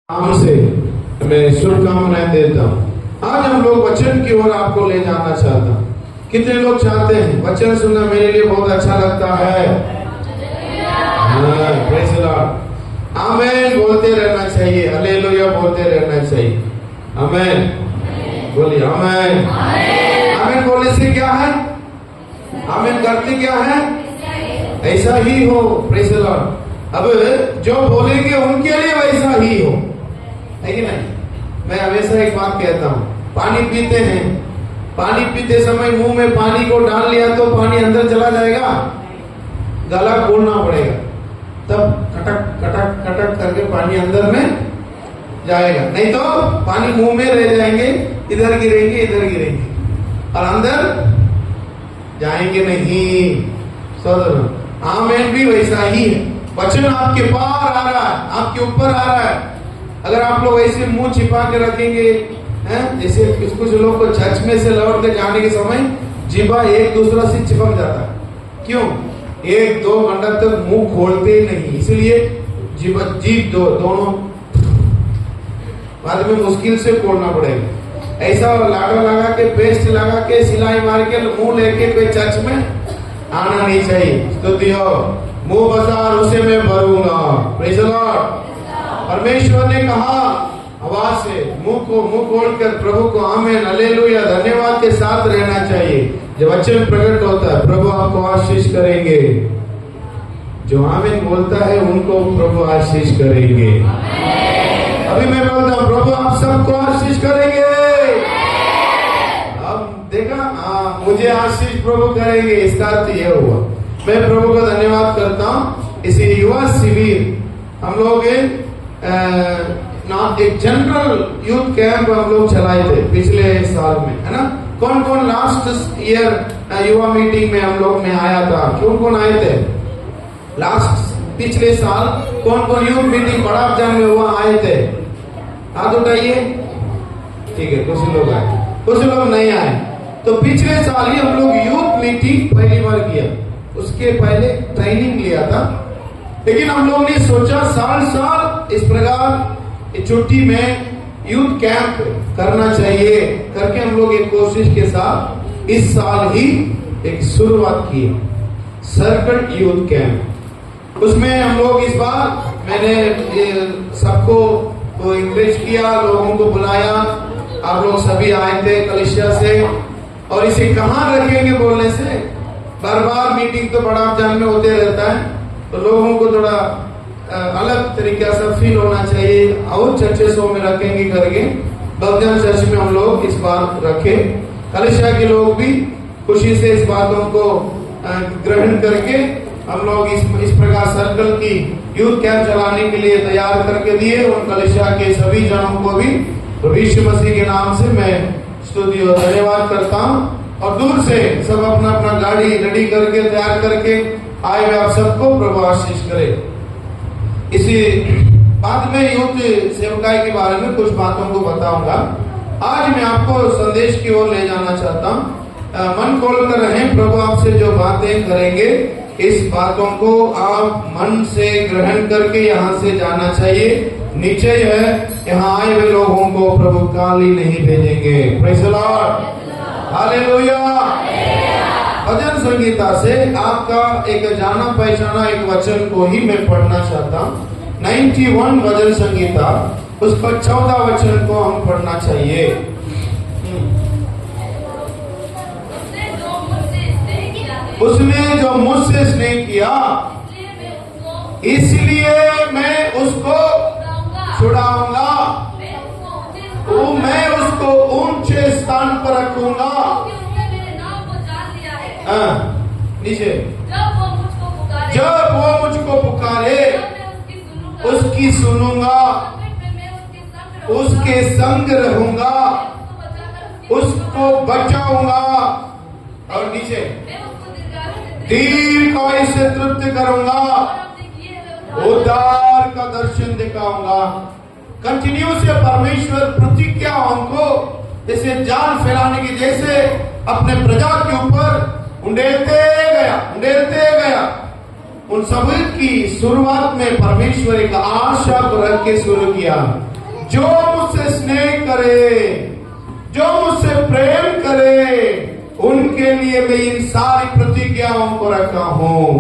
नाम से मैं शुभकामनाएं देता हूँ। आज हम लोग वचन की ओर आपको ले जाना चाहता हूँ। कितने लोग चाहते हैं वचन सुनना? मेरे लिए बहुत अच्छा लगता है। Praise the Lord. आमीन बोलते रहना चाहिए, हालेलुया बोलते रहना चाहिए। आमीन बोलिए आमीन। आमीन बोलने से क्या है? आमीन करते क्या है? ऐसा ही हो। Praise the Lord. अब जो बोलेंगे उनके लिए वैसा ही हो, है कि नहीं? मैं हमेशा एक बात कहता हूँ, पानी पीते हैं, पानी पीते समय मुंह में पानी को डाल लिया तो पानी अंदर चला जाएगा, गला खोलना पड़ेगा, तब खटक खटक खटक करके पानी अंदर में जाएगा। नहीं तो पानी मुंह में रह जाएंगे, इधर गिरेंगे इधर गिरेंगे और अंदर जाएंगे नहीं। सर आमीन भी वैसा ही है। वचन आपके पार आ रहा है, आपके ऊपर आ रहा है। अगर आप लोग ऐसे मुंह छिपा के रखेंगे, हैं जैसे कुछ लोग को चर्च में से लौट के जाने के समय जीवा एक दूसरा से चिपक जाता है। क्यों? 1-2 घंटा तक मुंह खोलते ही नहीं, इसलिए जीभ दोनों बाद में मुश्किल से खोलना पड़ेगा। ऐसा लाड़ा लगा के, पेस्ट लगा के, सिलाई मार के मुंह लेके कोई चर्च में आना नहीं चाहिए। स्तुति हो। मुंह बसा उसे मैं भरूंगा। Praise the Lord. परमेश्वर ने कहा आवाज से, मुंह खोलकर प्रभु को आमीन हालेलुया धन्यवाद के साथ रहना चाहिए। जब वचन प्रकट होता है प्रभु आपको आशीष करेंगे। जो आमीन बोलता है उनको प्रभु आशीष करेंगे। अभी मैं बोलता हूँ प्रभु आप सबको आशीष करेंगे। अब देखा मुझे आशीष प्रभु करेंगे, इसका अर्थ यह हुआ। मैं प्रभु को धन्यवाद करता हूँ। इसी युवा शिविर हम लोग एक जनरल यूथ कैंप हम लोग चलाए थे पिछले साल में, है ना? कौन कौन लास्ट ईयर युवा मीटिंग में हम लोग में आया था? कौन कौन आए थे लास्ट पिछले साल? कौन कौन यूथ मीटिंग बड़ा जन में हुआ आए थे? हाथ उठाइए। ठीक है, कुछ लोग आए, कुछ लोग नहीं आए। तो पिछले साल ही हम लोग यूथ मीटिंग पहली बार किया, उसके पहले ट्रेनिंग लिया था। लेकिन हम लोग ने सोचा साल इस प्रकार छुट्टी में यूथ कैंप करना चाहिए करके हम लोग एक कोशिश के साथ इस साल ही एक शुरुआत की, सर्कल यूथ कैंप। उसमें हम लोग इस बार मैंने सबको इंकरेज किया, लोगों को बुलाया, आप लोग सभी आए थे कलिसिया से। और इसे कहाँ रखेंगे बोलने से, बार बार मीटिंग तो बड़ा जान में होते रहता है, तो लोगों को थोड़ा अलग तरीका से फील होना चाहिए। और चर्चों में रखेंगे करके बगदान चर्च में हम लोग इस बार रखे। कलिसिया के लोग भी खुशी से इस बातों को ग्रहण करके हम लोग इस प्रकार सर्कल की यूथ कैंप चलाने के लिए तैयार करके दिए। और कलिसिया के सभी जनों को भी यीशु मसीह के नाम से मैं स्तुति और धन्यवाद करता हूँ। और दूर से सब अपना अपना गाड़ी रेडी करके तैयार करके आए हुए आप सबको प्रभु आशीष करे। इसी बाद में यूथ सेवकाई के बारे में कुछ बातों को बताऊंगा। आज मैं आपको संदेश की ओर ले जाना चाहता हूँ। मन खोल कर रहें, प्रभु आपसे जो बातें करेंगे इस बातों को आप मन से ग्रहण करके यहाँ से जाना चाहिए। निश्चय है यहाँ आए हुए लोगों को प्रभु काली नहीं भेजेंगे। Praise the Lord hallelujah. भजन संगीता से आपका एक जाना पहचाना एक वचन को ही मैं पढ़ना चाहता हूँ। 91 भजन संगीता, उसका 14 वचन को हम पढ़ना चाहिए। उसने जो मुझसे स्नेह किया इसलिए मैं उसको छुड़ाऊंगा, मैं उसको ऊंचे स्थान पर रखूंगा। नीचे, जब वो मुझको पुकारे उसकी सुनूंगा, उसके संग रहूंगा, उसको बचाऊंगा। और नीचे, दीर्घायु से तृप्त करूंगा, उद्धार का दर्शन दिखाऊंगा। कंटिन्यू से परमेश्वर प्रतिज्ञाओं को जैसे जाल फैलाने की जैसे अपने प्रजा के ऊपर उंडेलते गया। उन सभी की शुरुआत में परमेश्वर एक आशा को रख के शुरू किया। जो मुझसे स्नेह करे, जो मुझसे प्रेम करे, उनके लिए मैं इन सारी प्रतिज्ञाओं को रखा हूं।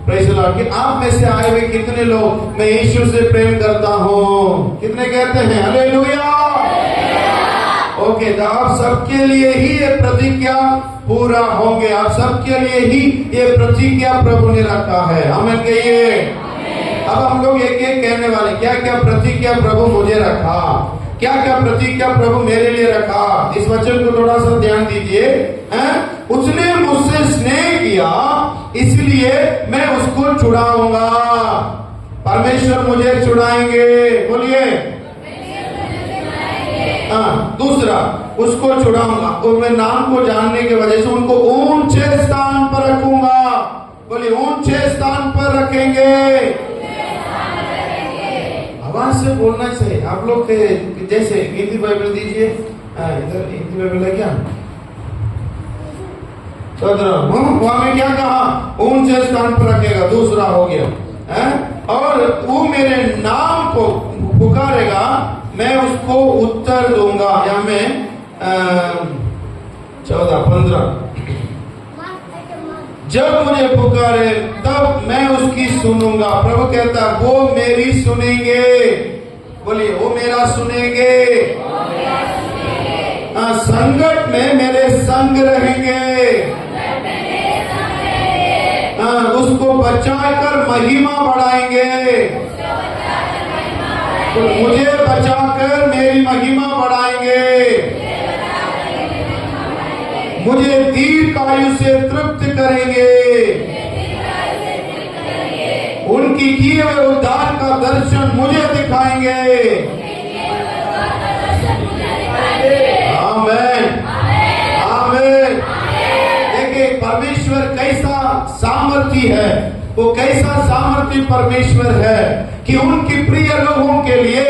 Praise the Lord. कि आप में से आए हुए कितने लोग मैं यीशु से प्रेम करता हूं? कितने कहते हैं हालेलुया? ओके, तो आप सबके लिए ही ये प्रतिज्ञा पूरा होंगे। आप सबके लिए ही ये प्रतिज्ञा प्रभु ने रखा है। आमीन कहिए। अब हम लोग एक एक कहने वाले, क्या क्या प्रतिज्ञा प्रभु मुझे रखा, क्या क्या प्रतिज्ञा प्रभु मेरे लिए रखा। इस वचन को थोड़ा सा ध्यान दीजिए। उसने मुझसे स्नेह किया, इसलिए मैं उसको छुड़ाऊंगा। परमेश्वर मुझे छुड़ाएंगे, बोलिए। दूसरा, उसको छुड़ाऊंगा और मैं नाम को जानने की वजह से उनको ऊंचे स्थान पर रखूंगा। बोलिए, ऊंचे स्थान पर रखेंगे। आवाज से बोलना चाहिए। आप लोग के जैसे हिंदी बाइबल दीजिए, इधर हिंदी बाइबल है क्या? वहां में क्या कहा? ऊंचे स्थान पर रखेगा। दूसरा हो गया और वो मेरे नाम को पुकारेगा, मैं उसको उत्तर दूंगा। या मैं 14-15 जब मुझे पुकारे तब मैं उसकी सुनूंगा। प्रभु कहता वो मेरी सुनेंगे। बोलिए, वो मेरा सुनेंगे। संकट में मेरे संग रहेंगे। उसको बचाकर महिमा बढ़ाएंगे। मुझे बचाकर मेरी महिमा बढ़ाएंगे। मुझे दीर्घायु से तृप्त करेंगे। उनकी किए हुए उद्धार का दर्शन मुझे दिखाएंगे। आमीन, आमीन। देखिए, परमेश्वर कैसा सामर्थी है। वो कैसा सामर्थी परमेश्वर है कि उनकी प्रिय लोगों के लिए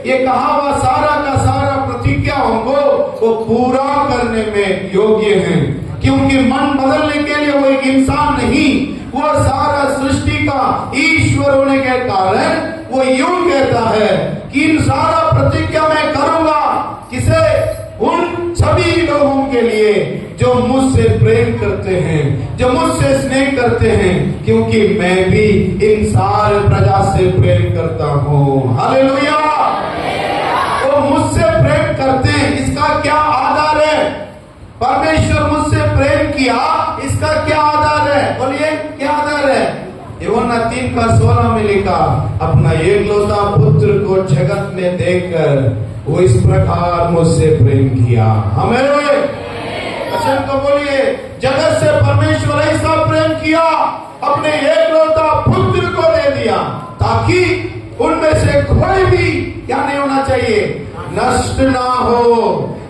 ये कहा हुआ सारा का सारा प्रतिज्ञाओं को वो पूरा करने में योग्य है। क्योंकि मन बदलने के लिए वो एक इंसान नहीं, वो सारा सृष्टि का ईश्वर होने के कारण वो यूं कहता है कि इन सारा प्रतिज्ञा मैं करूंगा। किसे? उन सभी लोगों के लिए जो मुझसे प्रेम करते हैं, जो मुझसे स्नेह करते हैं, क्योंकि मैं भी इन सारे प्रजा से प्रेम करता हूँ। हालेलुया। तो मुझसे प्रेम करते हैं, इसका क्या आधार है? परमेश्वर मुझसे प्रेम किया, इसका क्या आधार है? बोलिए, क्या आधार है? यूहन्ना 3:16 में लिखा, अपना एकलौता पुत्र को जगत में देकर वो इस प्रकार मुझसे प्रेम किया। हमें वचन को बोलिए, जगत से परमेश्वर ऐसा प्रेम किया, अपने एकलौता पुत्र को दे दिया, ताकि उनमें से कोई भी क्या नहीं होना चाहिए, नष्ट ना हो,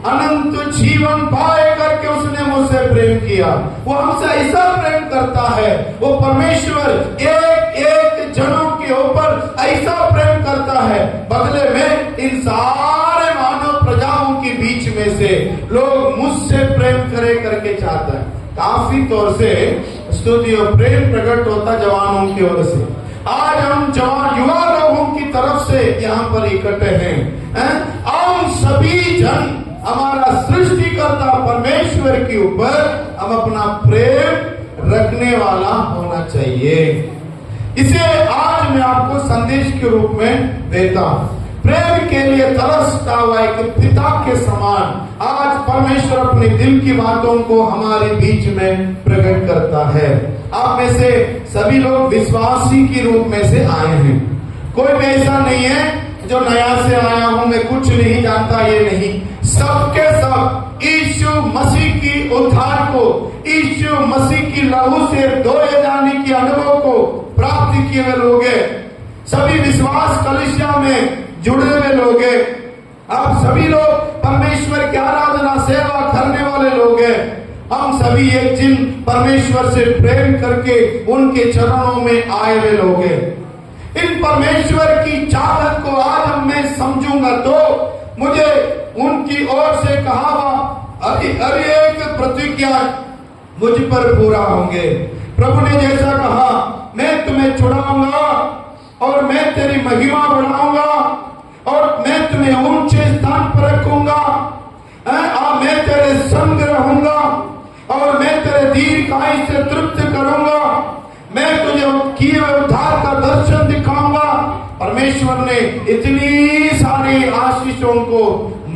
अनंत जीवन पाए करके उसने मुझसे प्रेम किया। वो हमसे ऐसा प्रेम करता है। वो परमेश्वर एक एक जनों के ऊपर ऐसा प्रेम करता है, बदले में इन सारे मानव प्रजाओं के बीच में से लोग मुझसे प्रेम करे करके चाहता है। काफी तौर से स्तुति और प्रेम प्रकट होता जवानों की ओर से। आज हम जवान युवा लोगों की तरफ से यहाँ पर इकट्ठे हैं। हम सभी जन हमारा सृष्टिकर्ता परमेश्वर के ऊपर हम अपना प्रेम रखने वाला होना चाहिए। इसे आज मैं आपको संदेश के रूप में देता हूं। प्रेम के लिए तरसता हुआ एक पिता के समान आज परमेश्वर अपने दिल की बातों को हमारे बीच में प्रकट करता है। आप में से सभी लोग विश्वासी के रूप में से आए हैं। कोई भी ऐसा नहीं है जो नया से आया हूं, मैं कुछ नहीं जानता, ये नहीं। सबके सब यीशु मसीह की उद्धार को, यीशु मसीह की लहू से धोए जाने के अनुभव को प्राप्त किए हुए लोग हैं। सभी विश्वास कलीसिया में जुड़े हुए लोग हैं। आप सभी लोग परमेश्वर की आराधना सेवा करने वाले लोग हैं। हम सभी एक दिन परमेश्वर से प्रेम करके उनके चरणों में आए हुए लोग हैं। इन परमेश्वर की चाहत को आज मैं समझूंगा तो मुझे उनकी ओर से कहा हर एक प्रतिज्ञा मुझ पर पूरा होंगे। प्रभु ने जैसा कहा, मैं तुम्हें छुड़ाऊंगा और मैं तेरी महिमा बढ़ाऊंगा, और मैं तुम्हें ऊंचे स्थान पर रखूंगा, मैं तेरे संग रहूंगा और मैं तेरे दीर्घायु से तृप्त करूंगा, मैं तुझे किए हुए उद्धार का दर्शन दिखाऊंगा। परमेश्वर ने इतनी सारी आशीषों को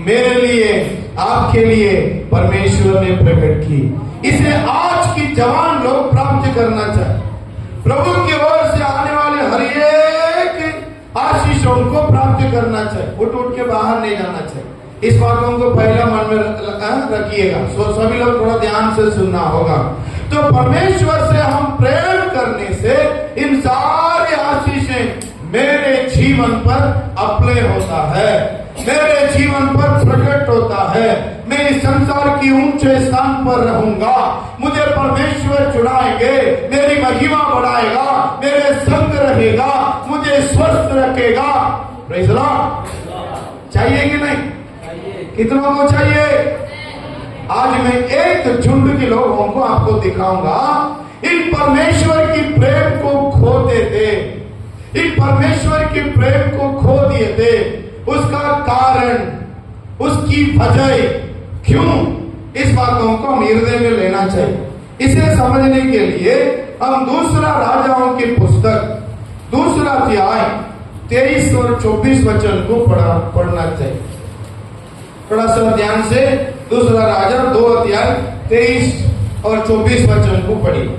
मेरे लिए, आपके लिए परमेश्वर ने प्रकट की। इसे आज की जवान लोग प्राप्त करना चाहिए। प्रभु की ओर से आने वाले हर एक आशीषों को प्राप्त करना चाहिए। उठ उठ के बाहर नहीं जाना चाहिए। इस बातों को पहला मन में रखिएगा। सभी लोग थोड़ा ध्यान से सुनना होगा। तो परमेश्वर से हम प्रेम करने से इन सारी आशीषें मेरे जीवन पर अप्लाई होता है, मेरे जीवन पर प्रकट होता है। मैं इस संसार की ऊंचे स्थान पर रहूंगा, मुझे परमेश्वर चुनाएंगे, मेरी महिमा बढ़ाएगा, मेरे संग रहेगा, मुझे स्वस्थ रखेगा। Praise Lord. चाहिए कि नहीं? कितनों को चाहिए? आज मैं एक झुंड के लोगों को आपको दिखाऊंगा, इन परमेश्वर की प्रेम को खोते थे, इन परमेश्वर के प्रेम को खो दिए थे। उसका कारण, उसकी वजह क्यों, इस बातों को हम हृदय में लेना चाहिए। इसे समझने के लिए हम दूसरा राजाओं की पुस्तक, दूसरा अध्याय 23 और 24 वचन को पढ़ना चाहिए। थोड़ा सा ध्यान से दूसरा राजा 2 अध्याय 23 और 24 वचन को पढ़िए।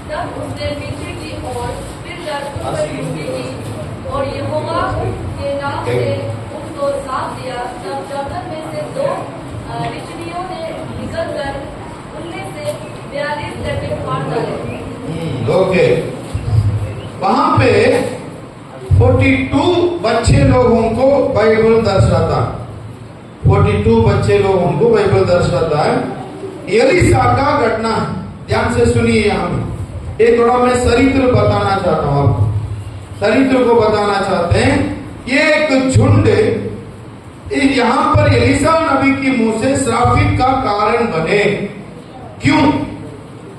तब उसने पीछे की ओर फिर और यहोवा के नाम से उनको साफ दिया। तब जंगल में से 2 ऋषियों ने निकलकर उनमें से 42 लड़के फाड़ डाले। ओके, वहां पे 42 बच्चे लोगों को बाइबल दर्शाता, 42 बच्चे लोगों को बाइबल दर्शाता है। एलिसा का घटना है, ध्यान से सुनिए। यहाँ एक थोड़ा मैं चरित्र बताना चाहता हूँ आपको, चरित्र को बताना चाहते हैं। ये एक झुंड यहाँ पर एलिसा नबी की मुंह से श्रापित का कारण बने। क्यों?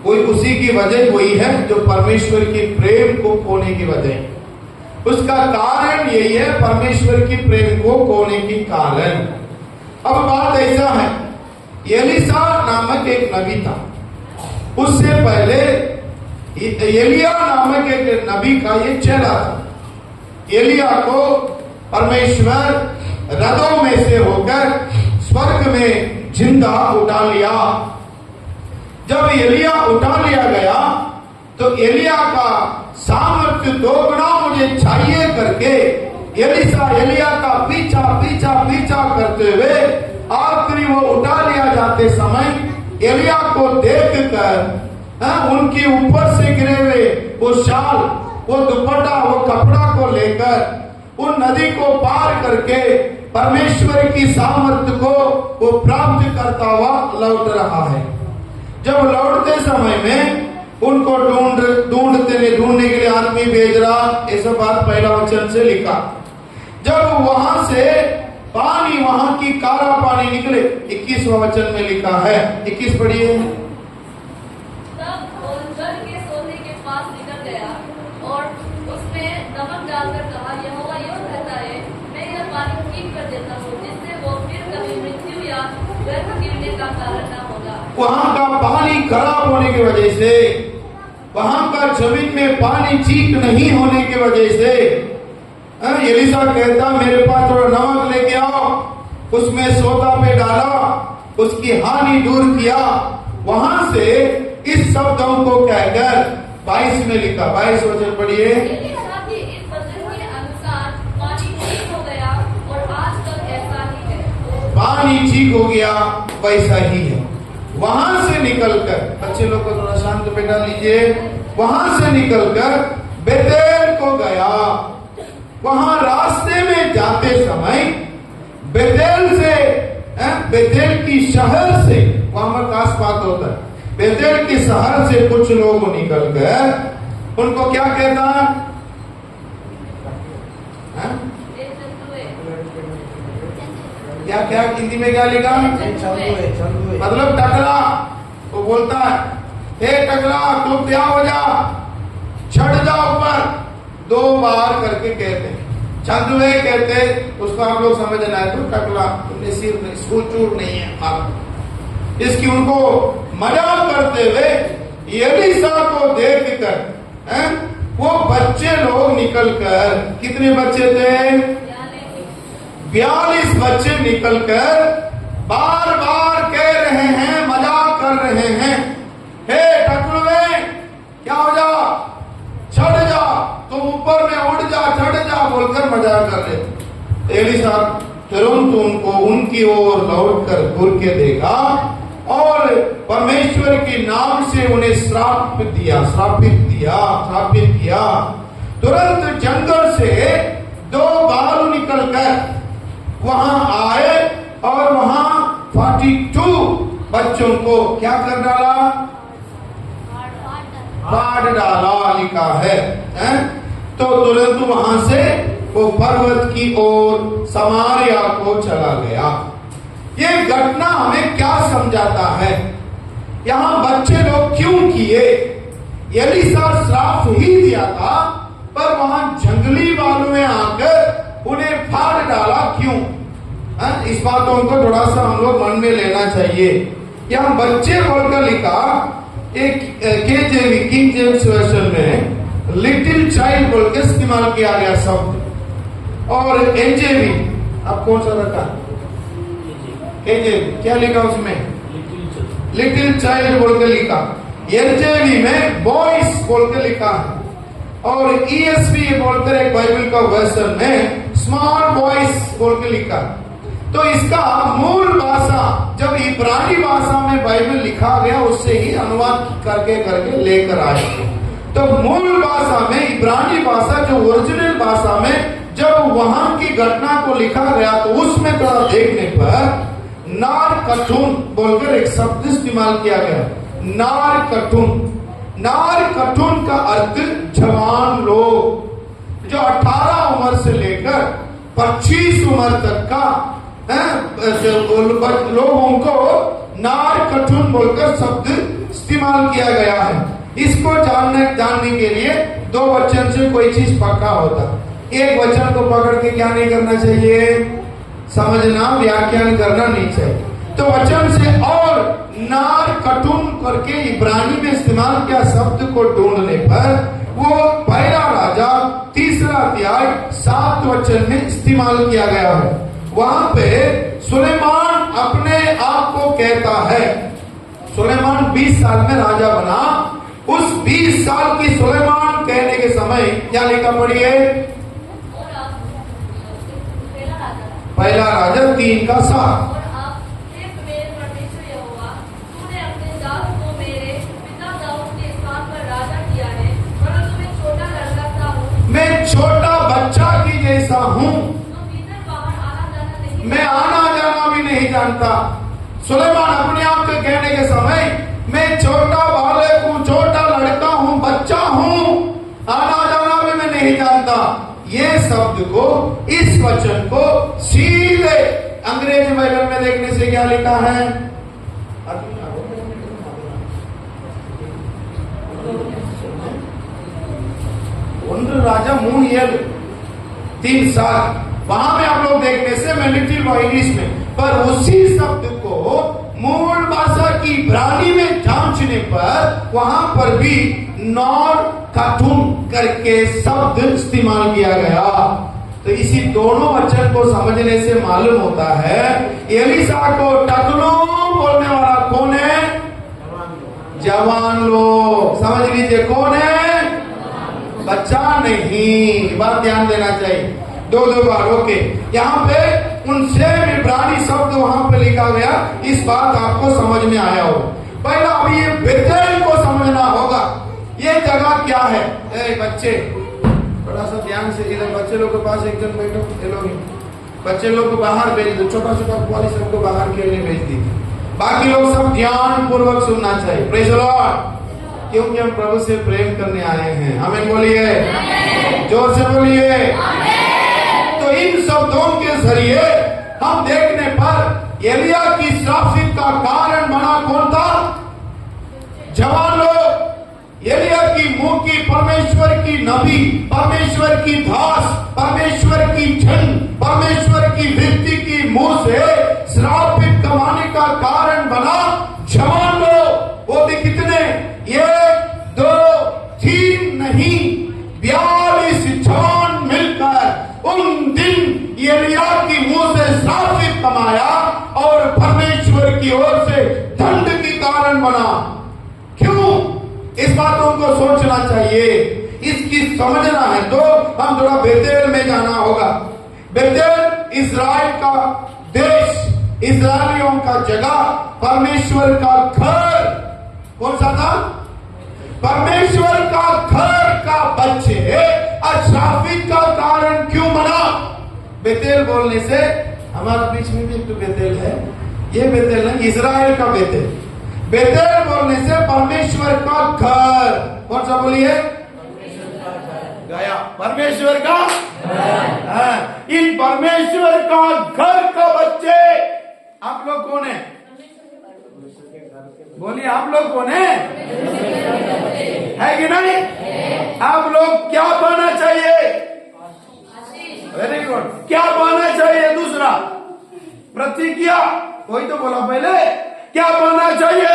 कोई उसी की वजह वही है जो परमेश्वर के प्रेम को खोने की वजह, उसका कारण यही है, परमेश्वर की प्रेम को खोने की कारण। अब बात ऐसा है, एलिसा नामक एक नबी था, उससे पहले एलिया नामक एक नबी का ये चेला था। एलिया को परमेश्वर रथों में से होकर स्वर्ग में जिंदा उठा लिया। जब एलिया उठा लिया गया तो एलिया का सामर्थ्य 2 गुना मुझे चाहिए करके एलिसा एलिया का पीछा पीछा पीछा करते हुए आखिरी वो उठा लिया जाते समय एलिया को देखकर उनके ऊपर से गिरे हुए वो शाल, वो दुपट्टा, वो कपड़ा को लेकर उन नदी को पार करके परमेश्वर की सामर्थ्य को वो प्राप्त करता हुआ लौट रहा है। जब लौटते समय में उनको ढूंढने के लिए आदमी भेज रहा, ऐसा बात पहला वचन से लिखा। जब वहां से पानी, वहां की काला पानी निकले, 21वां वचन में लिखा है, 21 पढ़िए। और उसमें नमक डालकर कहा, यहोवा यूं कहता है, मैं यह पानी ठीक कर देता हूँ, जिससे वो फिर कभी मृत्यु या गर्भ गिरने का कारण न होगा। वहाँ का पानी खराब होने की वजह से, वहाँ का जमीन में पानी ठीक नहीं होने की वजह से एलिसा कहता, मेरे पास थोड़ा नमक लेके आओ। उसमें सोदा पे डाला, उसकी हानि दूर किया। वहां से इस शब्दों को कहकर 22 में लिखा, 22 वचन पढ़िए। इस वचन के अनुसार पानी ठीक हो गया और आज तक ऐसा ही है। पानी ठीक हो गया, वैसा ही है। वहां से निकलकर, बच्चे लोग को थोड़ा शांत बैठा लीजिए। वहां से निकलकर बेतेल को गया। वहां रास्ते में जाते समय बेतेल से, बेतेल की शहर से, वहां पर खास बात होता है, बेतेल की शहर से कुछ लोग निकल गए। उनको क्या कहता है? क्या क्या हिंदी में क्या लिखा? मतलब टकला। वो बोलता है, हे टकला तू क्या हो जा, चढ़ जा ऊपर, 2 बार करके कहते हैं। चंदुए कहते, उसको आप लोग समझना है तो टकला, तुमने सिर नहीं, स्कूल चूर नहीं है आप। इसकी उनको मजाक करते हुए एलीशा को देख कर वो बच्चे लोग निकलकर, कितने बच्चे थे? 42 बच्चे निकलकर बार बार कह रहे हैं, मजाक कर रहे हैं, हे टकलुए क्या हो जा, चढ़ जा, तुम ऊपर में उड़ जा, चढ़ जा बोलकर मजाक कर रहे। एलीशा तुरंत उनको उनकी ओर लौट कर घूर के देखा और परमेश्वर के नाम से उन्हें श्रापित किया। तुरंत जंगल से 2 भालू निकलकर वहां आए और वहां 42 बच्चों को क्या कर डाला? काट डाला लिखा है। तो तुरंत वहां से वो पर्वत की ओर समारिया को चला गया। ये घटना हमें क्या समझाता है? यहाँ बच्चे लोग क्यों किए? एलीशा श्राप ही दिया था, पर वहां जंगली वालों ने आकर उन्हें फाड़ डाला क्यों? इस बातों को थोड़ा सा हम लोग मन में लेना चाहिए। यहाँ बच्चे बोलकर लिखा, एक केजेवी किंग जेम्स वर्जन में लिटिल चाइल्ड बोल के इस्तेमाल किया गया शब्द, और एनजेवी आप कौन सा रखा? केजेवी क्या लिखा उसमें? लिटिल चाइल्ड बोल के लिखा। एनजेवी में बॉयज बोल के लिखा है, और ईएसवी बोलकर एक बाइबल का वर्जन में स्मॉल बॉयज बोल के लिखा। तो इसका मूल भाषा जब इब्रानी भाषा में बाइबल लिखा गया, उससे ही अनुवाद करके लेकर आए। तो मूल भाषा में, इब्रानी भाषा जो ओरिजिनल भाषा में जब वहां की घटना को लिखा गया, तो उसमें थोड़ा देखने पर नार कठुन बोलकर एक शब्द इस्तेमाल किया गया। नार कठुन का अर्थ जवान लोग, जो 18 उम्र से लेकर 25 उम्र तक का लोगों को नार कठुन बोलकर शब्द इस्तेमाल किया गया है। इसको जानने के लिए 2 वचन से कोई चीज पक्का होता। एक वचन को पकड़ के क्या नहीं करना चाहिए? समझना, व्याख्यान करना नहीं चाहिए। तो वचन से और नार कठुन करके इब्रानी में इस्तेमाल किया शब्द को ढूंढने पर वो 1 राजा 3 अध्याय 7 वचन में इस्तेमाल किया गया है। वहां पे सुलेमान अपने आप को कहता है, सुलेमान 20 साल में राजा बना। उस 20 साल की सुलेमान कहने के समय क्या लिखा पढ़िए? 1 राजा 3 का 7। मैं छोटा बच्चा की जैसा हूँ, मैं आना जाना भी नहीं जानता। सुलेमान अपने आप के कहने के समय मैं छोटा बालक हूँ, छोटा लड़का हूँ, बच्चा हूँ, आना जाना भी मैं नहीं जानता। ये शब्द को, इस वचन को सीधे अंग्रेजी बाइबल में देखने से क्या लिखा है? 1 राजा 3 साल वहां में आप लोग देखने से, मैं लिटिल इंग्लिश में, पर उसी शब्द को मूल भाषा की इब्रानी में जांचने पर वहां पर भी नॉर काटून करके शब्द इस्तेमाल किया गया। तो इसी दोनों वचन को समझने से मालूम होता है एलीशा को टकलू बोलने वाला कौन है? जवान लोग। समझ लीजिए कौन है? बच्चा नहीं। बात ध्यान देना चाहिए। 2 बार ओके। यहाँ पे उनसे इब्रानी शब्द वहां पे लिखा गया। इस बात आपको समझ में आया हो। पहला अभी ये बेतेल को समझना होगा। ये जगह क्या है? बच्चे थोड़ा सा ध्यान से, इधर बच्चे लोग के पास एक जन बैठो। बच्चे लोग को बाहर भेज दो, छोटा छोटा वाली सबको बाहर खेलने भेज दी। बाकी लोग सब ध्यान पूर्वक सुनना चाहिए। Praise the Lord. क्योंकि हम प्रभु से प्रेम करने आए हैं। आमीन बोलिए, जोर से बोलिए। तो इन शब्दों के जरिए हम देखने एलिया की श्रापित का कारण बना कौन था? जवान लोग। एलिया की मुंह की परमेश्वर की नबी, परमेश्वर की दास, परमेश्वर की जन, परमेश्वर की व्यक्ति की मुंह से श्रापित कमाने का कारण बना जवान लोग। वो भी कितने? 1, 2, 3 नहीं, 42 जवान मिलकर उन दिन एलिया की मुंह से श्रापित कमाया और परमेश्वर की ओर से दंड की कारण बना। क्यों? इस बातों को सोचना चाहिए, इसकी समझना है तो हम थोड़ा बेतेल में जाना होगा। बेतेल इस्राएल का देश, इस्राएलियों का जगह, परमेश्वर का घर। कौन सा था? परमेश्वर का घर का बच्चे अश्रापित का कारण क्यों बना? बेतेल बोलने से हमारे बीच में भी एक तो बेतेल है, ये बेतेल है इस्राएल का बेतेल। बेतेल बोलने से परमेश्वर का घर। कौन सा बोलिए? गया परमेश्वर का घर। इन परमेश्वर का घर का बच्चे आप लोग कौन है? बोलिए, आप लोग कौन है कि नहीं? आप लोग क्या पाना चाहिए? Very good. क्या पाना चाहिए? दूसरा प्रतिज्ञा। वही तो बोला पहले। क्या पाना चाहिए?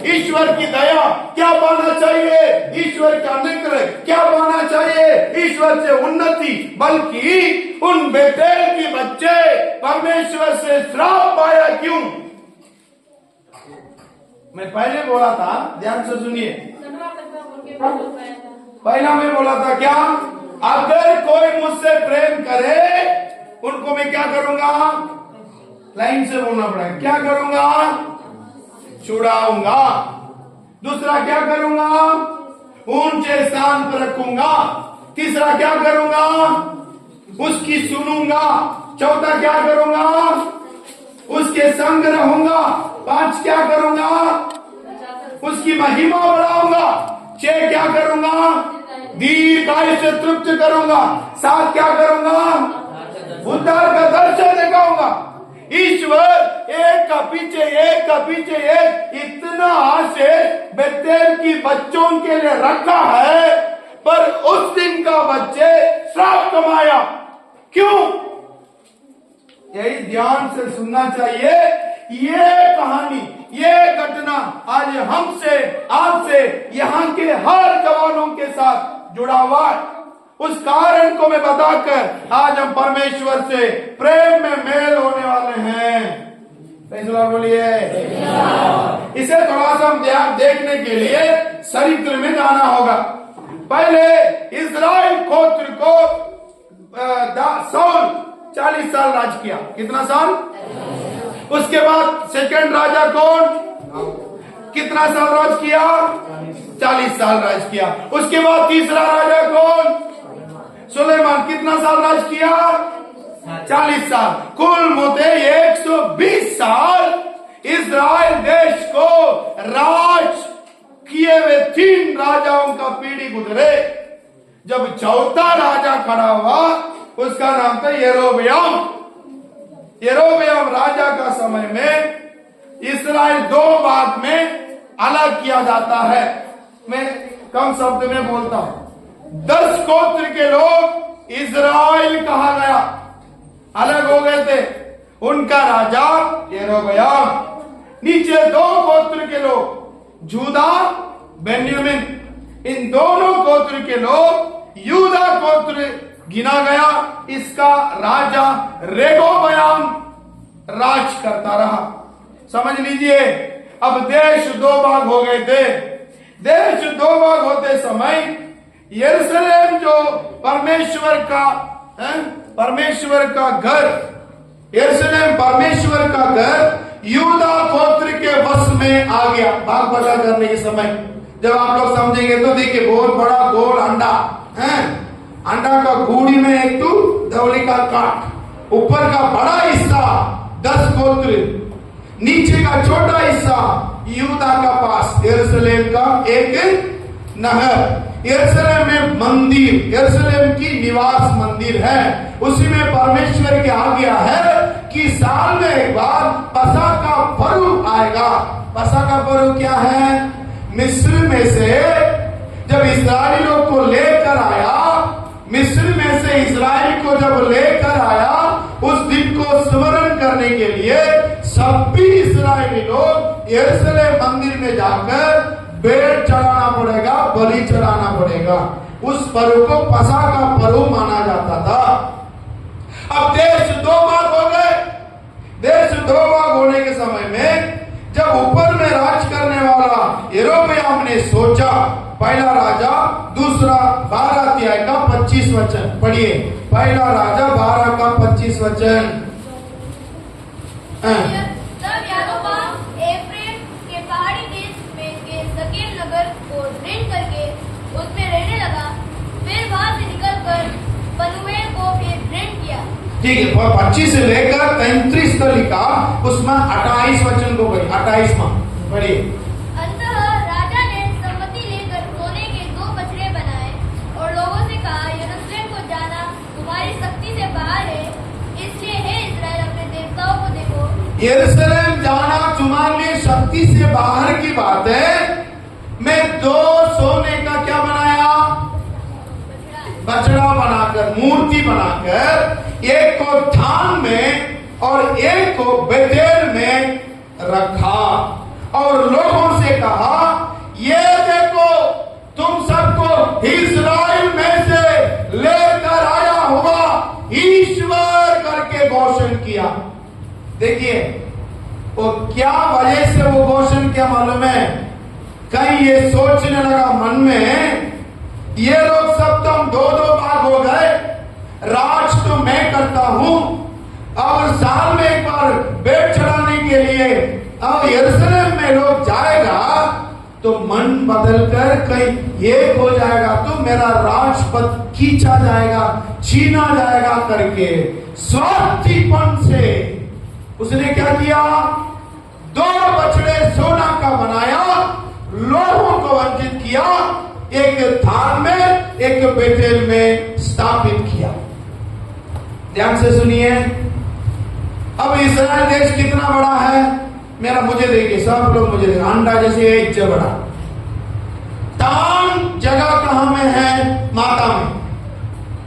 ईश्वर की दया। क्या पाना चाहिए? ईश्वर का अनुग्रह। क्या पाना चाहिए? ईश्वर से उन्नति। बल्कि उन बेतेल के बच्चे परमेश्वर से श्राप पाया क्यों? मैं पहले बोला था, ध्यान से सुनिए। पहला मैं बोला था क्या? अगर कोई मुझसे प्रेम करे उनको मैं क्या करूंगा? लाइन से बोलना पड़ेगा। क्या करूंगा? छुड़ाऊंगा। दूसरा क्या करूंगा? ऊंचे स्थान पर रखूंगा। तीसरा क्या करूंगा? उसकी सुनूंगा। चौथा क्या करूंगा? उसके संग रहूंगा। 5 क्या करूंगा? उसकी महिमा बढ़ाऊंगा। 6 क्या करूंगा? दीर्घायु से तृप्त करूंगा। 7 क्या करूंगा? उद्धार का दर्शन दिखाऊंगा। ईश्वर एक का पीछे एक इतना आशीष बेतेल की बच्चों के लिए रखा है, पर उस दिन का बच्चे श्राप कमाया क्यों? यही ध्यान से सुनना चाहिए। ये कहानी, ये घटना आज हमसे, आपसे, यहाँ के हर जवानों के साथ जुड़ा हुआ है। उस कारण को मैं बताकर आज हम परमेश्वर से प्रेम में मेल होने वाले हैं। बोलिए। इसे थोड़ा सा हम देखने के लिए चरित्र में जाना होगा। पहले इस्राएल गोत्र को साउल 40 साल राज किया। कितना साल? उसके बाद सेकंड राजा कौन? कितना साल राज किया? 40 साल राज किया। उसके बाद तीसरा राजा कौन? सुलेमान। कितना साल राज किया? 40 साल। कुल मोटे 120 साल इस्राएल देश को राज किए हुए 3 राजाओं का पीढ़ी गुजरे। जब चौथा राजा खड़ा हुआ उसका नाम था यरोबयाम। यरोबयाम राजा का समय में इस्राएल 2 भाग में अलग किया जाता है। मैं कम शब्द में बोलता हूं। 10 गोत्र के लोग इस्राएल कहा गया, अलग हो गए थे। उनका राजा यरोबयाम। नीचे 2 गोत्र के लोग जूदा, बेन्यामीन। इन दोनों गोत्र के लोग यूदा गोत्र गिना गया। इसका राजा रेहोबयाम राज करता रहा। समझ लीजिए, अब देश 2 भाग हो गए थे। देश 2 भाग होते समय यरूशलेम जो परमेश्वर का घर, यरूशलेम परमेश्वर का घर यूदा गोत्र के वश में आ गया। भाग बटा करने के समय जब आप लोग समझेंगे तो देखिए, बहुत बड़ा गोल अंडा है। अंडा का गूड़ी में एक तो धवली का काट, ऊपर का बड़ा हिस्सा 10 गोत्र, नीचे का छोटा हिस्सा यूदा का पास यरूशलेम का एक नहर। यरूशलेम में मंदिर, यरूशलेम की निवास मंदिर है। उसी में परमेश्वर की आज्ञा है कि साल में एक बार पसा का पर्व आएगा। पसा का पर्व क्या है? मिस्र में से जब इस्राएलियों को लेकर आया, मिस्र में से इस्राएल को जब लेकर आया, उस दिन को स्मरण करने के लिए सभी इस्राएली लोग यरूशलेम मंदिर में जाकर भेंट चढ़ाना पड़ेगा, बलि चढ़ाना पड़ेगा। उस पर्व को पसा का पर्व माना जाता था। अब देश दो भाग हो गए। देश दो भाग होने के समय में जब ऊपर में राज करने वाला यरोबयाम ने सोचा, पहला राजा दूसरा 12 अध्याय का 25 वचन पढ़िए। पहला राजा 12 का 25 वचन। तब यारोबाम एफ्रेम के पहाड़ी देश में के सकीर नगर को ऋण करके उसमें रहने लगा। फिर वहां से निकलकर पनुएल को भी ऋण किया। ठीक है, 25 से लेकर 33 तक लिखा, उसमें 28 वचन को पढ़िए। 28वां पढ़िए। अंततः राजा ने सम्मति लेकर सोने के 2 बछड़े बनाए और लोगों से कहा, यरूशलेम को जाना तुम्हारी शक्ति से बाहर है, इसलिए हे इस्राएल अपने देवताओं को देखो। यरूशलेम जाना तुम्हारे लिए शक्ति से बाहर की बात है। मैं 2 सोने का क्या बनाया? बछड़ा बनाकर, मूर्ति बनाकर, एक को थान में और एक को बेतेल में रखा और लोगों से कहा, ये देखो तुम सबको इस्राएल में से लेकर आया हुआ ईश्वर करके घोषण किया। देखिए वो क्या वजह से वो घोषण किया मालूम है? कहीं ये सोचने लगा मन में, ये लोग सब तो हम 2-2 भाग हो गए, राज तो मैं करता हूं, और साल में एक बार भेंट चढ़ाने के लिए अब यरूशलेम में लोग जाएगा तो मन बदलकर कहीं एक हो जाएगा तो मेरा राजपद खींचा जाएगा, छीना जाएगा करके स्वार्थीपन से उसने क्या किया? 2 बछड़े सोना का बनाया, लोगों को वंचित किया, एक थान में एक बेतेल में स्थापित किया। ध्यान से सुनिए। अब इस्राएल देश कितना बड़ा है? मुझे देखिए, सब लोग मुझे देखिए, अंडा जैसे इंच बड़ा। तान जगह कहां में है? माता में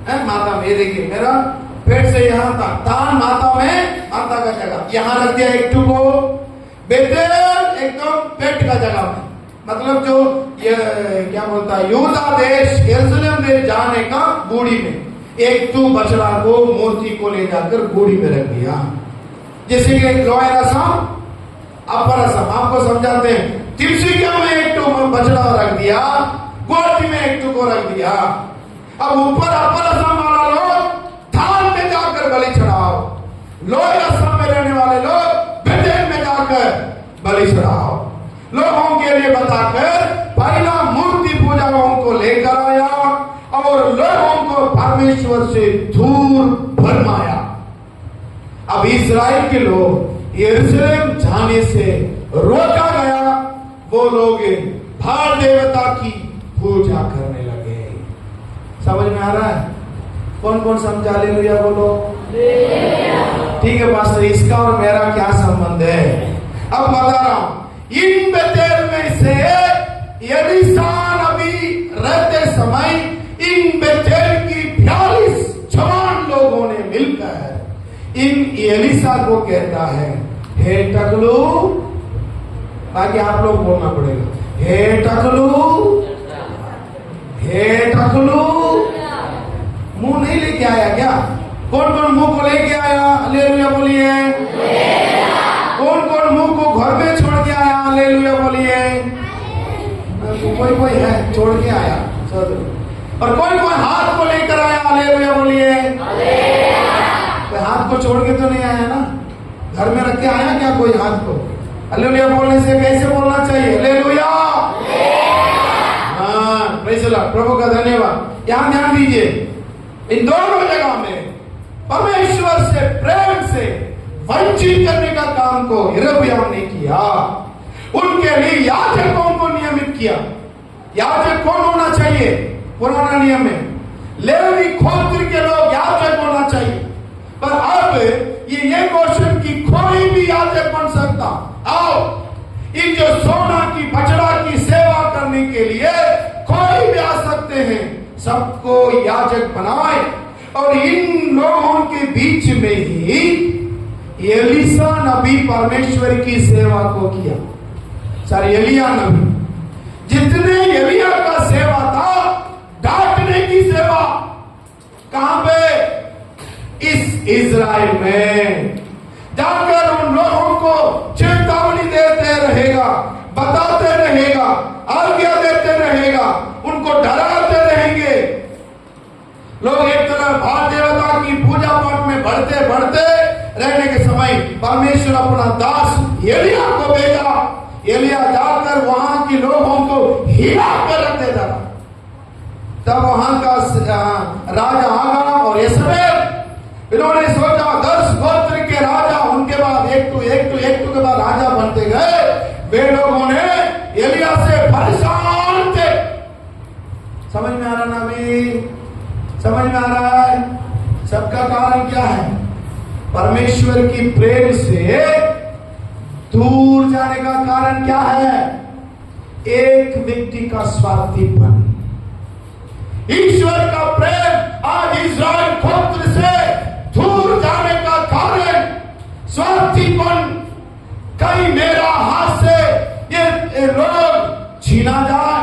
है, माता में। ये देखिए मेरा पेट से यहां तक तान माता में, माता का जगह यहां रख दिया एक टू को। बेतेल एकदम पेट का जगह में, मतलब जो ये क्या बोलता है, यहूदा देश यरूशलेम देश जाने का बूढ़ी में एक टू बछड़ा को, मूर्ति को ले जाकर बूढ़ी में रख दिया। जैसे कि लोअर असम अपर असम आपको समझाते हैं। तिरसिकिया में एक टू बछड़ा रख दिया, गुवाहाटी में एक टू को रख दिया। अब ऊपर अपर असम वाला लोग थान में जाकर बलि चढ़ाओ, लोअर असम में रहने वाले लोग बेतेल में जाकर बलि चढ़ाओ। लोगों के लिए बताकर पहला मूर्ति पूजाओं को लेकर आया और लोगों को परमेश्वर से दूर भरमाया। अब इस्राएल के लोग यरूशलेम जाने से रोका गया, वो लोग भार देवता की पूजा करने लगे। समझ में आ रहा है? कौन कौन समझा? हालेलुया बोलो। ठीक है पास्टर, इसका और मेरा क्या संबंध है? अब बता रहा हूं। इन बेतेल में से एलीशा नबी रहते समय इन बेतेल की 42 जवान लोगों ने मिलकर इन एलीशा को कहता है, हे टकलू, बाकी आप लोग बोलना पड़ेगा, हे टकलू, हे टकलू। मुंह नहीं लेके आया क्या? कौन कौन मुंह को लेके आया? हालेलुया बोलिए। कौन कौन मुंह को घर में छोड़ के आया? हालेलुया बोलिए। कोई कोई है छोड़ के आया, और कोई कोई हाथ को लेकर आया। हालेलुया बोलिए। कोई हाथ को छोड़ के तो नहीं आया ना, घर में रख के आया क्या कोई हाथ को? हालेलुया बोलने से कैसे बोलना चाहिए? हालेलुया। हाँ, प्रेज़ द लॉर्ड, प्रभु का धन्यवाद। यहाँ ध्यान दीजिए, इन दोनों जगह में परमेश्वर से प्रेम से वंचित करने का काम को यरोबयाम ने किया। उनके लिए याजकों को नियमित किया। याजक कौन होना चाहिए? पुराना नियम में लेवी गोत्र के लोग याजक होना चाहिए, पर अब ये क्वेश्चन की कोई भी याजक बन सकता। आओ, इन जो सोना की बछड़ा की सेवा करने के लिए कोई भी आ सकते हैं, सबको याजक बनाए। और इन लोगों के बीच में ही एलीशा नबी परमेश्वर की सेवा को किया। सर, एलिया नबी, जितने एलिया का सेवा था, डांटने की सेवा कहां पे? इस इज़राइल में जाकर उन लोगों को चेतावनी देते रहेगा, बताते रहेगा, आज्ञा देते रहेगा, उनको डराते रहेंगे। लोग एक तरफ भाव देवता की पूजा पाठ में बढ़ते बढ़ते रहने के समय परमेश्वर अपना दास एलिया को भेजा। एलिया जाकर वहां के लोगों को हिला कर रख देता था। तब वहां का राजा आगा और यशबेल, इन्होंने सोचा 10 गोत्र के राजा, उनके बाद एक के बाद राजा बनते गए। वे लोगों ने एलिया से परेशान थे। समझ में आ रहा ना अभी? समझ में आ रहा है? सबका कारण क्या है? परमेश्वर की प्रेम से दूर जाने का कारण क्या है? एक व्यक्ति का स्वार्थीपन। ईश्वर का प्रेम आज इज़राइल गोत्र से दूर जाने का कारण स्वार्थीपन। कहीं मेरा हाथ से ये लोग छीना जाए,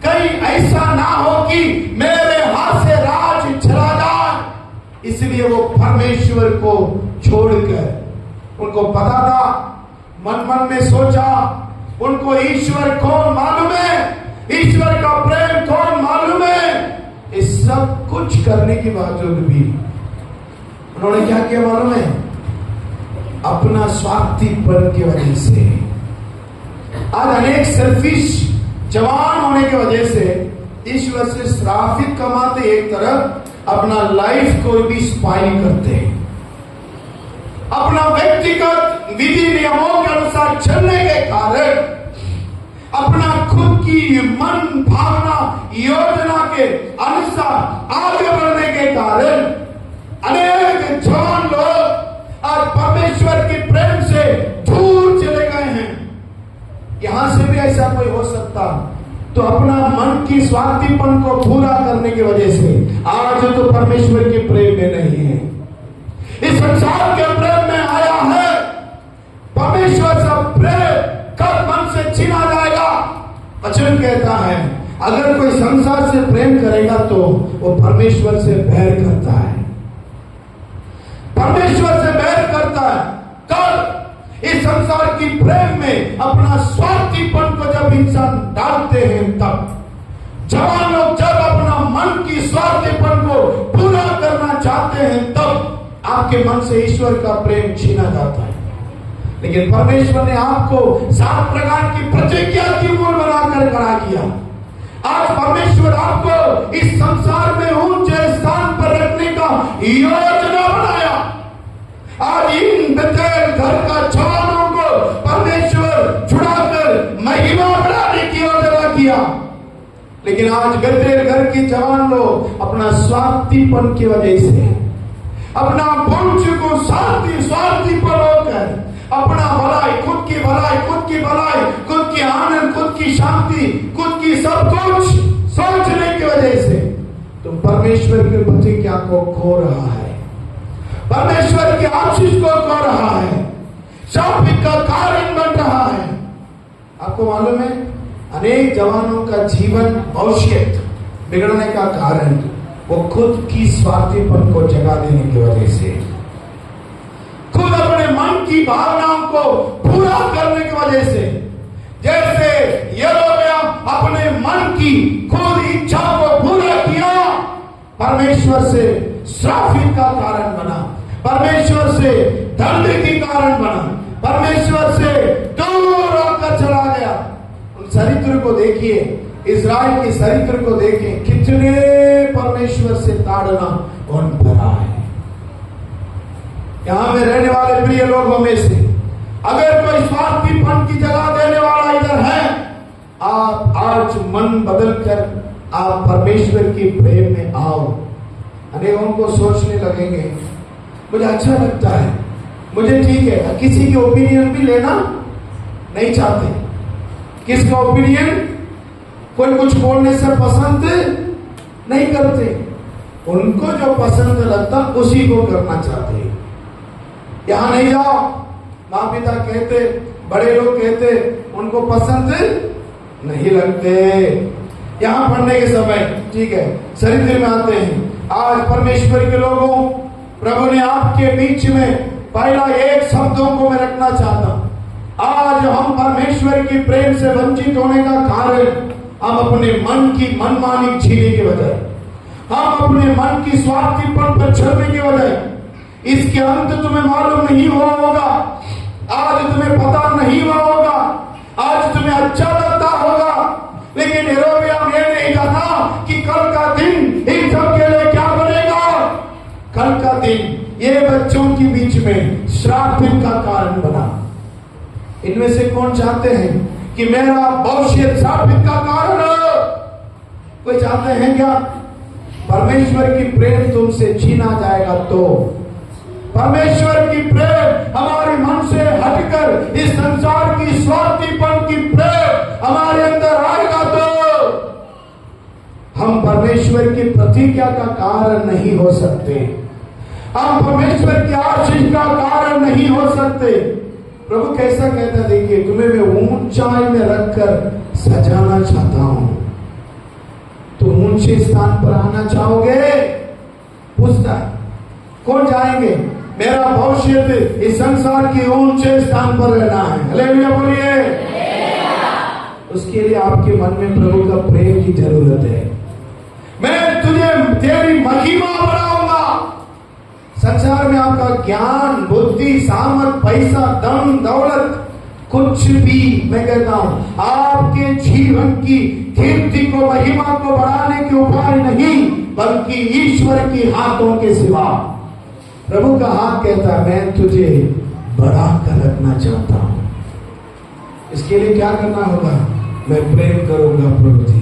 कहीं ऐसा ना हो कि मेरे हाथ से राज चला जाए। इसलिए वो परमेश्वर को छोड़कर, उनको पता था, मन मन में सोचा, उनको ईश्वर कौन मालूम है, ईश्वर का प्रेम कौन मालूम है। इस सब कुछ करने के बावजूद भी उन्होंने क्या किया मालूम है? अपना स्वार्थीपन की वजह से आज अनेक सेल्फिश जवान होने की वजह से ईश्वर से श्रापित कमाते, एक तरफ अपना लाइफ को भी स्पाइल करते हैं। अपना व्यक्तिगत विधि नियमों के अनुसार चलने के कारण, अपना खुद की मन भावना योजना के अनुसार आगे बढ़ने के कारण अनेक जवान लोग आज परमेश्वर के प्रेम से दूर चले गए हैं। यहां से भी ऐसा कोई हो सकता, तो अपना मन की स्वार्थीपन को पूरा करने की वजह से आज तो परमेश्वर के प्रेम में नहीं है, इस संसार के प्रेम में आया है। परमेश्वर से प्रेम कब मन से छीना जाएगा? वचन कहता है अगर कोई संसार से प्रेम करेगा तो वो परमेश्वर से बैर करता है, परमेश्वर से बैर करता है। कब? इस संसार की प्रेम में अपना स्वार्थीपन को जब इंसान डालते हैं, तब जवान लोग जब अपना मन की स्वार्थीपन को पूरा करना चाहते हैं, तब आपके मन से ईश्वर का प्रेम छीना जाता है। लेकिन परमेश्वर ने आपको 7 प्रकार की प्रतिज्ञा की मूल बनाकर खड़ा किया। आज परमेश्वर आपको इस संसार में ऊंचे स्थान पर रखने का योजना बनाया। आज इन बेतेल घर का जवानों को परमेश्वर छुड़ाकर महिमा बढ़ाने की योजना किया। लेकिन आज बेतेल घर के जवान लोग अपना स्वार्थीपन की वजह से, अपना वंश को स्वार्थीपन होकर अपना भलाई, खुद की भलाई, खुद की भलाई, खुद की आनंद, खुद की शांति, खुद की सब कुछ सोचने की वजह से तुम परमेश्वर की प्रतिज्ञा को खो रहा है, परमेश्वर की आशीष को खो रहा है, शापित का कारण बन रहा है। आपको मालूम है अनेक जवानों का जीवन भविष्य बिगड़ने का कारण वो खुद की स्वार्थीपन को जगा देने की वजह से, खुद अपने मन की भावनाओं को पूरा करने की वजह से। जैसे यरोबयाम अपने मन की खुद इच्छा को पूरा किया, परमेश्वर से श्रापित का कारण बना, परमेश्वर से दंड की कारण बना, परमेश्वर से दूर होकर चला गया। उन चरित्र को देखिए, इज़राइल के चरित्र को देखें, कितने परमेश्वर से ताड़ना उन पर है। यहां में रहने वाले प्रिय लोगों में से अगर कोई स्वार्थीपन की जगह देने वाला इधर है, आप आज मन बदलकर आप परमेश्वर की प्रेम में आओ। अनेकों को सोचने लगेंगे मुझे अच्छा लगता है मुझे ठीक है, किसी की ओपिनियन भी लेना नहीं चाहते। किसका ओपिनियन? कोई कुछ बोलने से पसंद नहीं करते, उनको जो पसंद लगता उसी को करना चाहते हैं। यहां नहीं जाओ, माँ पिता कहते, बड़े लोग कहते, उनको पसंद नहीं लगते। यहां पढ़ने के समय ठीक है, चरित्र में आते हैं। आज परमेश्वर के लोगों, प्रभु ने आपके बीच में पहला एक शब्दों को मैं रखना चाहता हूं। आज हम परमेश्वर की प्रेम से वंचित होने का कारण हम अपने मन की मनमानी जीने की वजह, हम अपने मन की स्वार्थीपन पर चलने की वजह, इसके अंत तुम्हें मालूम नहीं हुआ होगा, आज तुम्हें पता नहीं हुआ होगा, आज तुम्हें अच्छा लगता होगा, लेकिन यरोबियाम ये नहीं जाना कि कल का दिन इन सब के लिए क्या बनेगा। कल का दिन ये बच्चों के बीच में श्राप का कारण बना। इनमें से कौन चाहते हैं कि मेरा भविष्य श्राप का कारण हो? कोई चाहते हैं क्या? परमेश्वर की प्रेम तुमसे छीना जाएगा तो, परमेश्वर की प्रेम हमारे मन से हटकर इस संसार की स्वार्थीपन की प्रेम हमारे अंदर आएगा तो हम परमेश्वर की प्रतिज्ञा का कारण नहीं हो सकते, हम परमेश्वर की आशीष का कारण नहीं हो सकते। प्रभु कैसा कहता, देखिए तुम्हें मैं ऊंचाई में रखकर सजाना चाहता हूं, तुम ऊंचे स्थान पर आना चाहोगे? पूछता है कौन जाएंगे? मेरा भविष्य इस संसार की ऊंचे स्थान पर रहना है। हालेलुया बोलिए। उसके लिए आपके मन में प्रभु का प्रेम की जरूरत है। मैं तुझे तेरी महिमा बढ़ाऊंगा। संसार में आपका ज्ञान, बुद्धि, सामर्थ, पैसा, धन, दौलत, कुछ भी, मैं कहता हूं आपके जीवन की कीर्ति को, महिमा को बढ़ाने के उपाय नहीं, बल्कि ईश्वर की हाथों के सिवा। प्रभु का हाथ कहता है मैं तुझे बढ़ा कर रखना चाहता हूं। इसके लिए क्या करना होगा? मैं प्रेम करूंगा प्रभु जी।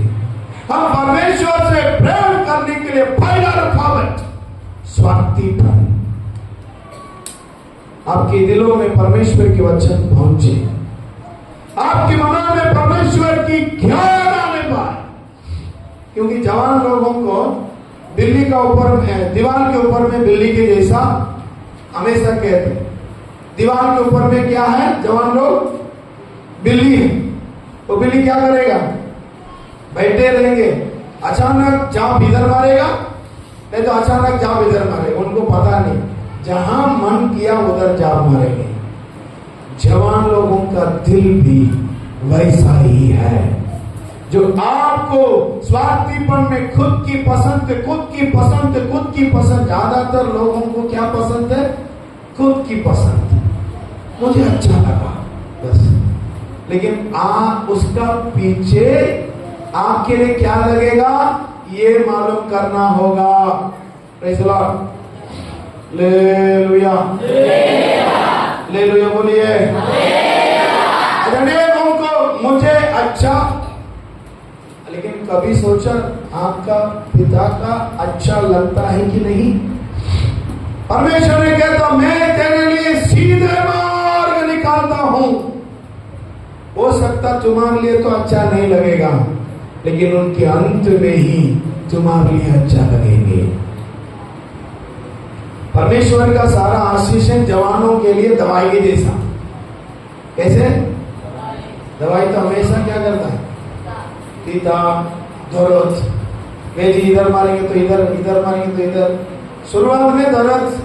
हम परमेश्वर से प्रेम करने के लिए पहला रुकावट स्वार्थीपन। आपके दिलों में परमेश्वर के वचन पहुंचे, आपके मनों में परमेश्वर की ज्ञान आने पाए। क्योंकि जवान लोगों को बिल्ली का ऊपर है, दीवार के ऊपर में बिल्ली के जैसा हमेशा कहते हैं। दीवार के ऊपर में क्या है? जवान लोग बिल्ली है। वो बिल्ली क्या करेगा? बैठे रहेंगे, अचानक जाप इधर मारेगा, नहीं तो अचानक जाप इधर मारेगा, उनको पता नहीं, जहां मन किया उधर जाप मारेंगे। जवान लोगों का दिल भी वैसा ही है, जो आपको स्वार्थीपन में खुद की पसंद, खुद की पसंद, खुद की पसंद। ज्यादातर लोगों को क्या पसंद है? खुद की पसंद, मुझे अच्छा लगा बस। लेकिन आप उसका पीछे आपके लिए क्या लगेगा ये मालूम करना होगा। Praise the Lord. Hallelujah, hallelujah बोलिए। अनेकों को मुझे अच्छा, लेकिन कभी सोचा आपका पिता का अच्छा लगता है कि नहीं? परमेश्वर ने कहता मैं तेरे लिए सीधे मार्ग निकालता हूं। हो सकता तुम्हारे लिए तो अच्छा नहीं लगेगा, लेकिन उनके अंत में ही तुम्हारे लिए अच्छा लगेंगे। परमेश्वर का सारा आशीष है जवानों के लिए दवाई के जैसा। कैसे? दवाई तो हमेशा क्या करता है? तीता, दर्द। वे जी इधर मारेंगे तो इधर, इधर मारेंगे तो इधर। शुरुआत में दर्द,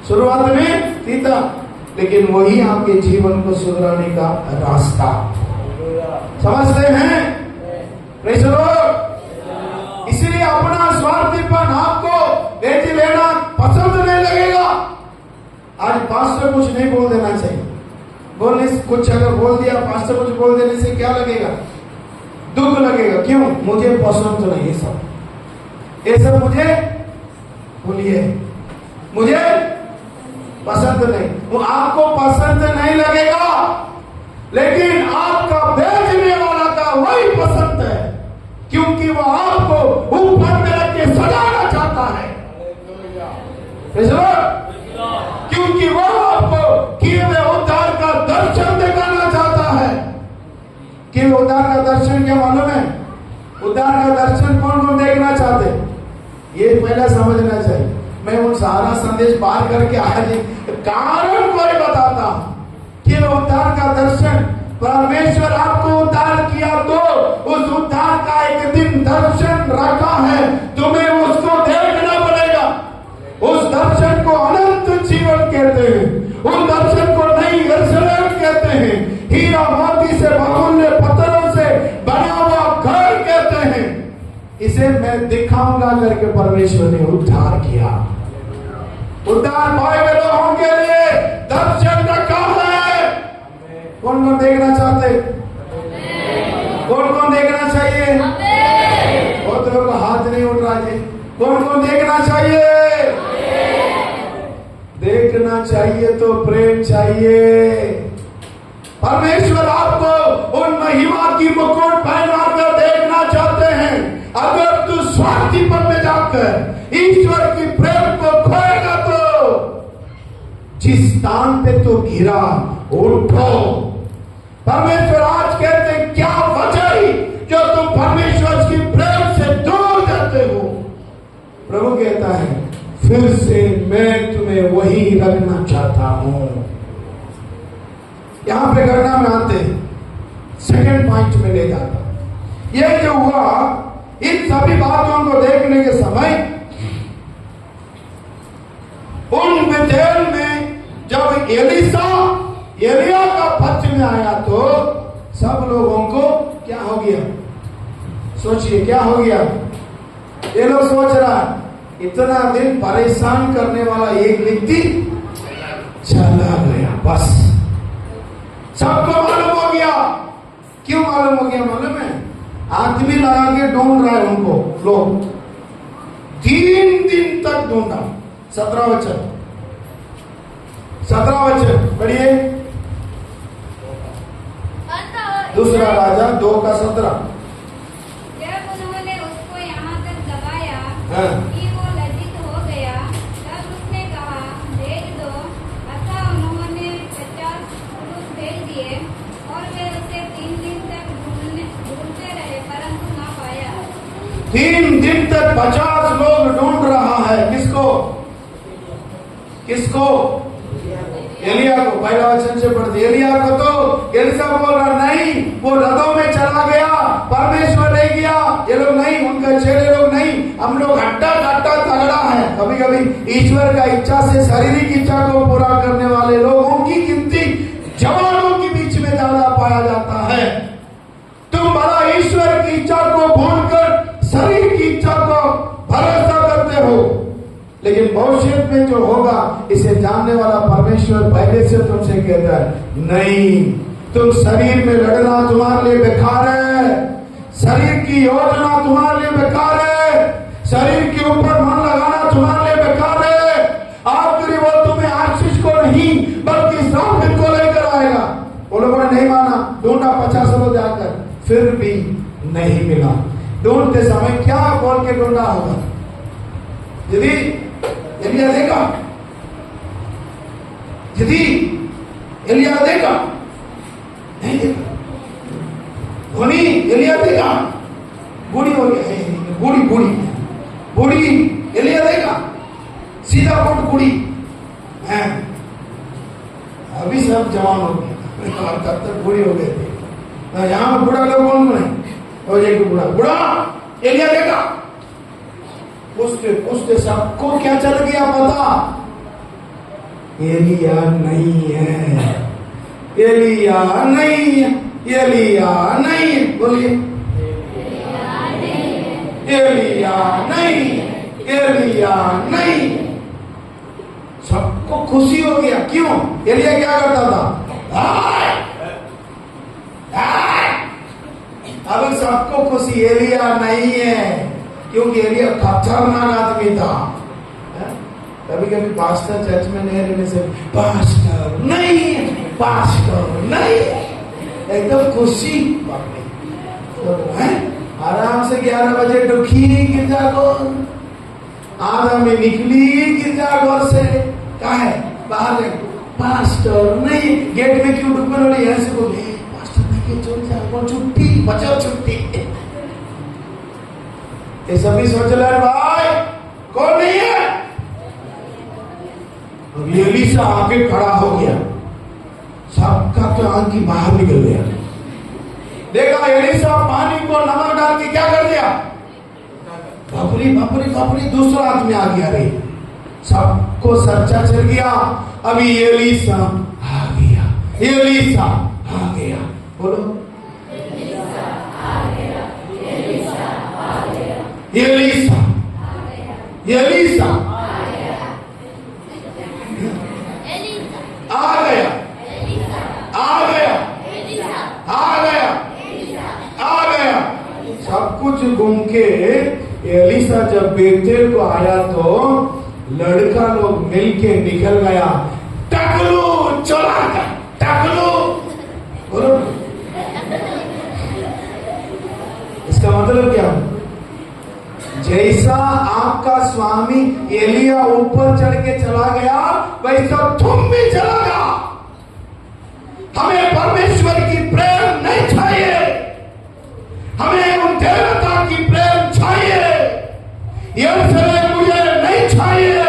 शुरुआत में तीता, लेकिन वही आपके जीवन को सुधराने का रास्ता। समझते हैं? Praise the Lord. इसलिए अपना स्वार्थीपन आपको बेच लेना पसंद नहीं लगेगा। आज पास्टर कुछ नहीं बोल देना चाहिए, बोलने से कुछ अगर बोल दिया, पास्टर कुछ बोल देने से क्या लगेगा? दुख लगेगा। क्यों? मुझे पसंद नहीं ये सब, ये सब मुझे, बोलिए, मुझे पसंद नहीं। वो आपको पसंद नहीं लगेगा, लेकिन आपका बेचने वाला का वही पसंद है, क्योंकि वो आपको ऊपर में रख के सजाना चाहता है। क्योंकि वो आपको उद्धार का दर्शन क्या मालूम है? उद्धार का दर्शन कौन कौन देखना चाहते हैं? ये पहला समझना चाहिए। मैं उन सारा संदेश पार करके आज कारण कोई बताता कि उद्धार का दर्शन परमेश्वर आपको उद्धार किया तो उस उद्धार का एक दिन दर्शन रखा है, तुम्हें उसको देखना पड़ेगा। उस दर्शन को अनंत जीवन कहते हैं, उस दर्शन को नई यरूशलेम कहते हैं, हीरा मोती से बहुमूल्य पत्थरों से बना हुआ घर कहते हैं। इसे मैं दिखाऊंगा करके परमेश्वर ने उद्धार किया। उद्धार पाए गए लोगों के लिए दर्शन रखा है। कौन कौन देखना चाहते? कौन कौन देखना चाहिए? बहुत लोग हाथ नहीं उठ रहा जी। कौन कौन देखना चाहिए? देखना चाहिए तो प्रेम चाहिए। परमेश्वर आपको उन महिमा की मुकुट पहनाकर देखना चाहते हैं। अगर तू स्वार्थीपन में जाकर ईश्वर की प्रेम को खोएगा तो जिस स्थान पे तो गिरा उठो। परमेश्वर आज कहते हैं क्या वजह जो तुम परमेश्वर की प्रेम से दूर जाते हो? प्रभु कहता है फिर से मैं तुम्हें वही रखना चाहता हूं। यहां पे गणना में आते सेकंड पॉइंट में ले जाता। ये जो हुआ इन सभी बातों को देखने के समय उन बेतेल में जब एलिया का पक्ष में आया तो सब लोगों को क्या हो गया? सोचिए क्या हो गया? ये लोग सोच रहा है इतना दिन परेशान करने वाला एक व्यक्ति चला गया, बस सबको मालूम हो गया। क्यों मालूम हो गया? मालूम है आदमी लगा के ढूंढ रहा है उनको लोग, 3 दिन तक ढूंढा। 17 वचन पढ़िए। दूसरा राजा 2:17। जब उन्होंने उसको यहाँ तक दबाया हाँ। कि वो लज्जित हो गया, तब उसने कहा भेज दो। अतः उन्होंने 50 पुरुष भेज दिए और वे उसे 3 दिन तक ढूंढते रहे, परंतु ना पाया। 3 दिन तक 50 लोग ढूंढ रहा है। किसको? एलिया को। पहला वचन से पढ़ते। एलिया को तो एलिसा बोल रहा नहीं, वो रथों में चला गया, परमेश्वर ले गया। ये लोग नहीं, उनके चेले लोग नहीं, हम लोग हट्टा तगड़ा है। कभी कभी ईश्वर का इच्छा से शारीरिक इच्छा को पूरा करने वाले लोगों की गिनती जवानों के बीच में ज्यादा पाया जाता है। तुम बड़ा ईश्वर की इच्छा को भूलकर शरीर की इच्छा को भरोसा करते हो, लेकिन भविष्य में जो होगा इसे जानने वाला परमेश्वर पहले से तुमसे कहता है नहीं, तुम शरीर में लड़ना तुम्हारे लिए बेकार है, शरीर की योजना तुम्हारे लिए बेकार है, शरीर के ऊपर मन लगाना तुम्हारे लिए बेकार है। आखिरी वो तुम्हें आशीष को नहीं बल्कि श्राप को लेकर आएगा। वो लोगों ने नहीं माना, ढूंढा 50 लोग जाकर, फिर भी नहीं मिला। ढूंढते समय क्या बोल के ढूंढा होगा? यदि एलिया देगा, यदि एलिया देगा, नहीं देगा। धोनी एलिया देगा, बूढ़ी हो गया है, बूढ़ी एलिया देगा, सीधा कोट बूढ़ी है। अभी सब जवान हो गया, तब तक बूढ़ी हो गए थे। यहाँ बूढ़ा लोग कौन है? और एक बूढ़ा एलिया देगा। पूछते सबको क्या चल गया पता? एलिया नहीं है, एलिया नहीं, बोलिए एलिया नहीं। सबको खुशी हो गया। क्यों? एलिया क्या करता था? अब सबको खुशी, एलिया नहीं है, क्योंकि एलिया खतरनाक आदमी था। कभी कभी पास्टर चर्च में नहीं रहने से पास्टर नहीं, एकदम खुशी तो आराम से 11 बजे डुखी गिरजाघर, आधा में निकली गिरजाघर से, कहा है बाहर पास्टर नहीं। गेट में क्यों डुकने वाली ऐसे बोले पास्टर नहीं, चल जाओ छुट्टी ये सभी सोच रहे भाई कौन नहीं है। अब एलीशा आके खड़ा हो गया, सबका तो आंख की बाहर निकल गया। देखा एलीशा पानी को नमक डाल के क्या कर दिया, बापरी बापरी बापरी, दूसरा आदमी आ गया रे, सबको सर्चा चल गया। अभी एलीशा आ गया, एलीशा आ गया, बोलो एलीशा आ गया, एलीशा आ गया, एलीशा एलीशा आ गया, आ गया, आ गया, आ गया। सब कुछ घूम के एलीशा जब बेतेल को आया तो लड़का लोग मिलके निकल गया, टकलू चला गया, टकलू। बोलो इसका मतलब क्या, जैसा आपका स्वामी एलिया ऊपर चढ़ के चला गया वैसा तुम भी चला गया। हमें परमेश्वर की प्रेम नहीं चाहिए, हमें उन देवता की प्रेम चाहिए, यरूशलेम मुझे नहीं चाहिए।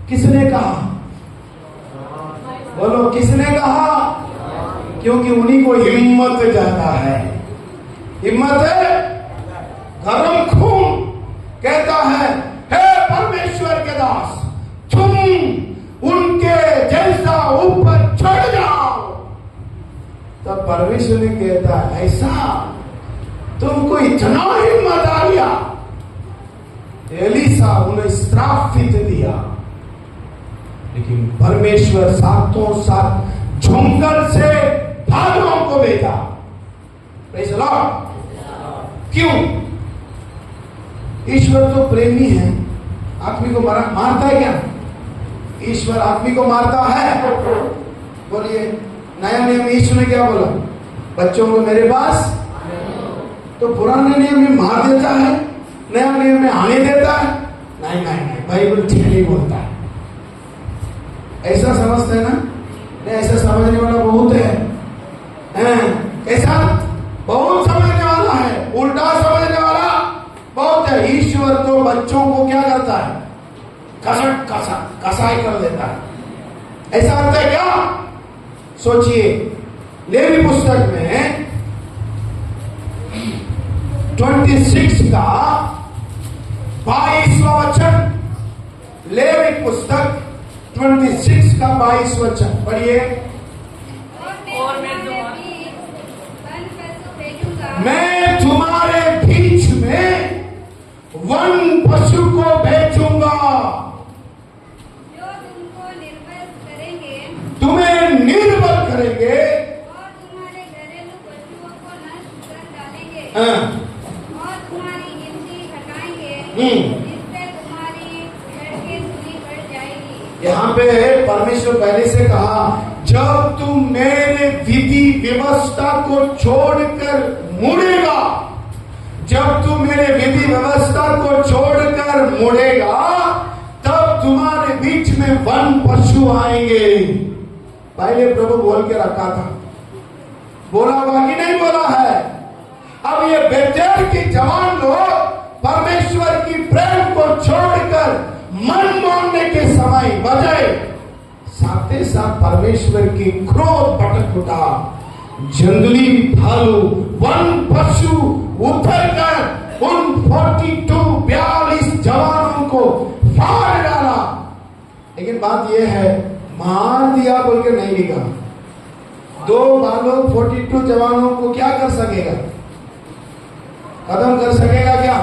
किसने कहा, बोलो किसने कहा, क्योंकि उन्हीं को हिम्मत ज्यादा है। हिम्मत है, गरम खून कहता है, हे परमेश्वर के दास तुम उनके जैसा ऊपर चढ़ जाओ। तब परमेश्वर ने कहता है, ऐसा तुमको इतना हिम्मत आ गया। एलीशा उन्हें श्रापित दिया, लेकिन परमेश्वर सातों सात झुंगल से भालुओं को भेजा। Praise the Lord. क्यों, ईश्वर तो प्रेमी है, आदमी को मारता है क्या, ईश्वर आदमी को मारता है। बोलिए नया नियम ईश्वर ने क्या बोला, बच्चों को मेरे पास, तो पुराने नियम में मार देता है, नया नियम में आने देता है। नहीं नहीं नहीं, बाइबल ठीक नहीं बोलता है, ऐसा समझते हैं ना। नहीं, ऐसा समझने वाला बहुत है, ऐसा बहुत समझने वाला है, उल्टा समझने वाला बहुत है। ईश्वर तो बच्चों को क्या करता है, कसट कसाई कर देता है। ऐसा अर्थ है क्या, सोचिए। लेवी पुस्तक में 26 का 22वां वचन, लेवी पुस्तक 26 का 22 वचन पढ़िए। मैं तुम्हारे बीच में वन पशु को भेजूंगा, जो तुमको निर्बल करेंगे, तुम्हें निर्बल करेंगे और तुम्हारे घरेलू पशुओं को नष्ट कर डालेंगे, और तुम्हारी गिनती घटाएंगे, जिससे तुम्हारी सड़कें धूली बढ़ जाएगी। यहाँ पे परमेश्वर पहले से कहा, जब तुम मेरे विधि व्यवस्था को छोड़कर मुड़ेगा, जब तुम मेरे विधि व्यवस्था को छोड़कर मुड़ेगा, तब तुम्हारे बीच में वन पशु आएंगे। पहले प्रभु बोल के रखा था, बोला हुआ कि नहीं बोला है। अब ये बेतेल के जवान लोग परमेश्वर की प्रेम को छोड़कर मन मानने के समय बजाय साथ ही साथ परमेश्वर की क्रोध भड़क उठा। जंगली भालू वन पशु उतर कर उन 42 जवानों को फाड़ डाला। लेकिन बात यह है, मार दिया बोल के नहीं लिखा। 2 बालों 42 जवानों को क्या कर सकेगा, खत्म कर सकेगा क्या?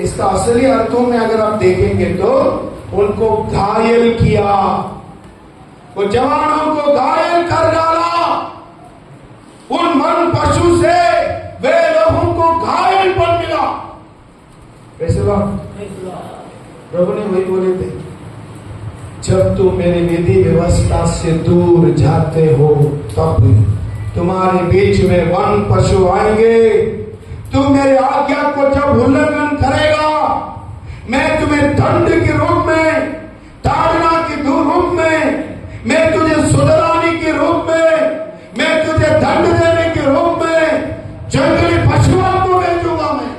इसका असली अर्थों में अगर आप देखेंगे तो उनको घायल किया, वो जवानों को घायल कर डाला। उन वन पशु से वे लोगों को घायलपन मिला। कैसे बात, प्रभु ने वही बोले थे, जब तुम मेरी विधि व्यवस्था से दूर जाते हो तब तुम्हारे बीच में वन पशु आएंगे। तुम मेरे आज्ञा को जब उल्लंघन करेगा, मैं तुम्हें दंड के रूप में, ताड़ना के रूप में, मैं तुझे सुधराने के रूप में, मैं तुझे दंड देने के रूप में जंगली पशुओं को भेजूंगा मैं।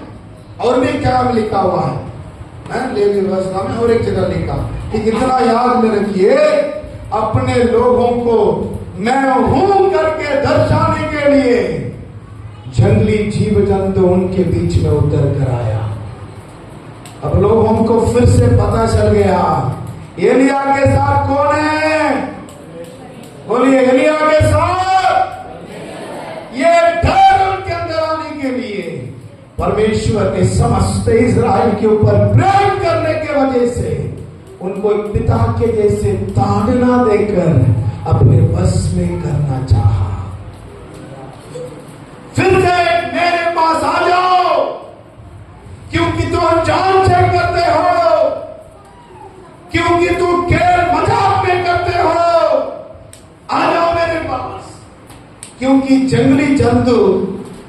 और मैं जगह में लिखा हुआ है, लेवी व्यवस्था में और एक जगह लिखा कि इतना याद में रखिए, अपने लोगों को मैं हूं करके दर्शाने के लिए जंगली जीव जंतु उनके बीच में उतर कर आया। अब लोगों को फिर से पता चल गया एलिया के साथ कौन है, बोलिए एलिया के साथ। ये डर उनके अंदर आने के लिए परमेश्वर ने समस्त इज़राइल के ऊपर प्रेम करने के वजह से उनको एक पिता के जैसे ताड़ना देकर अपने बस में करना चाहा। फिर से मेरे पास आ जाओ, क्योंकि तुम अनजान से करते हो, क्योंकि तुम खेल मजाक में करते हो, आ जाओ मेरे पास। क्योंकि जंगली जंतु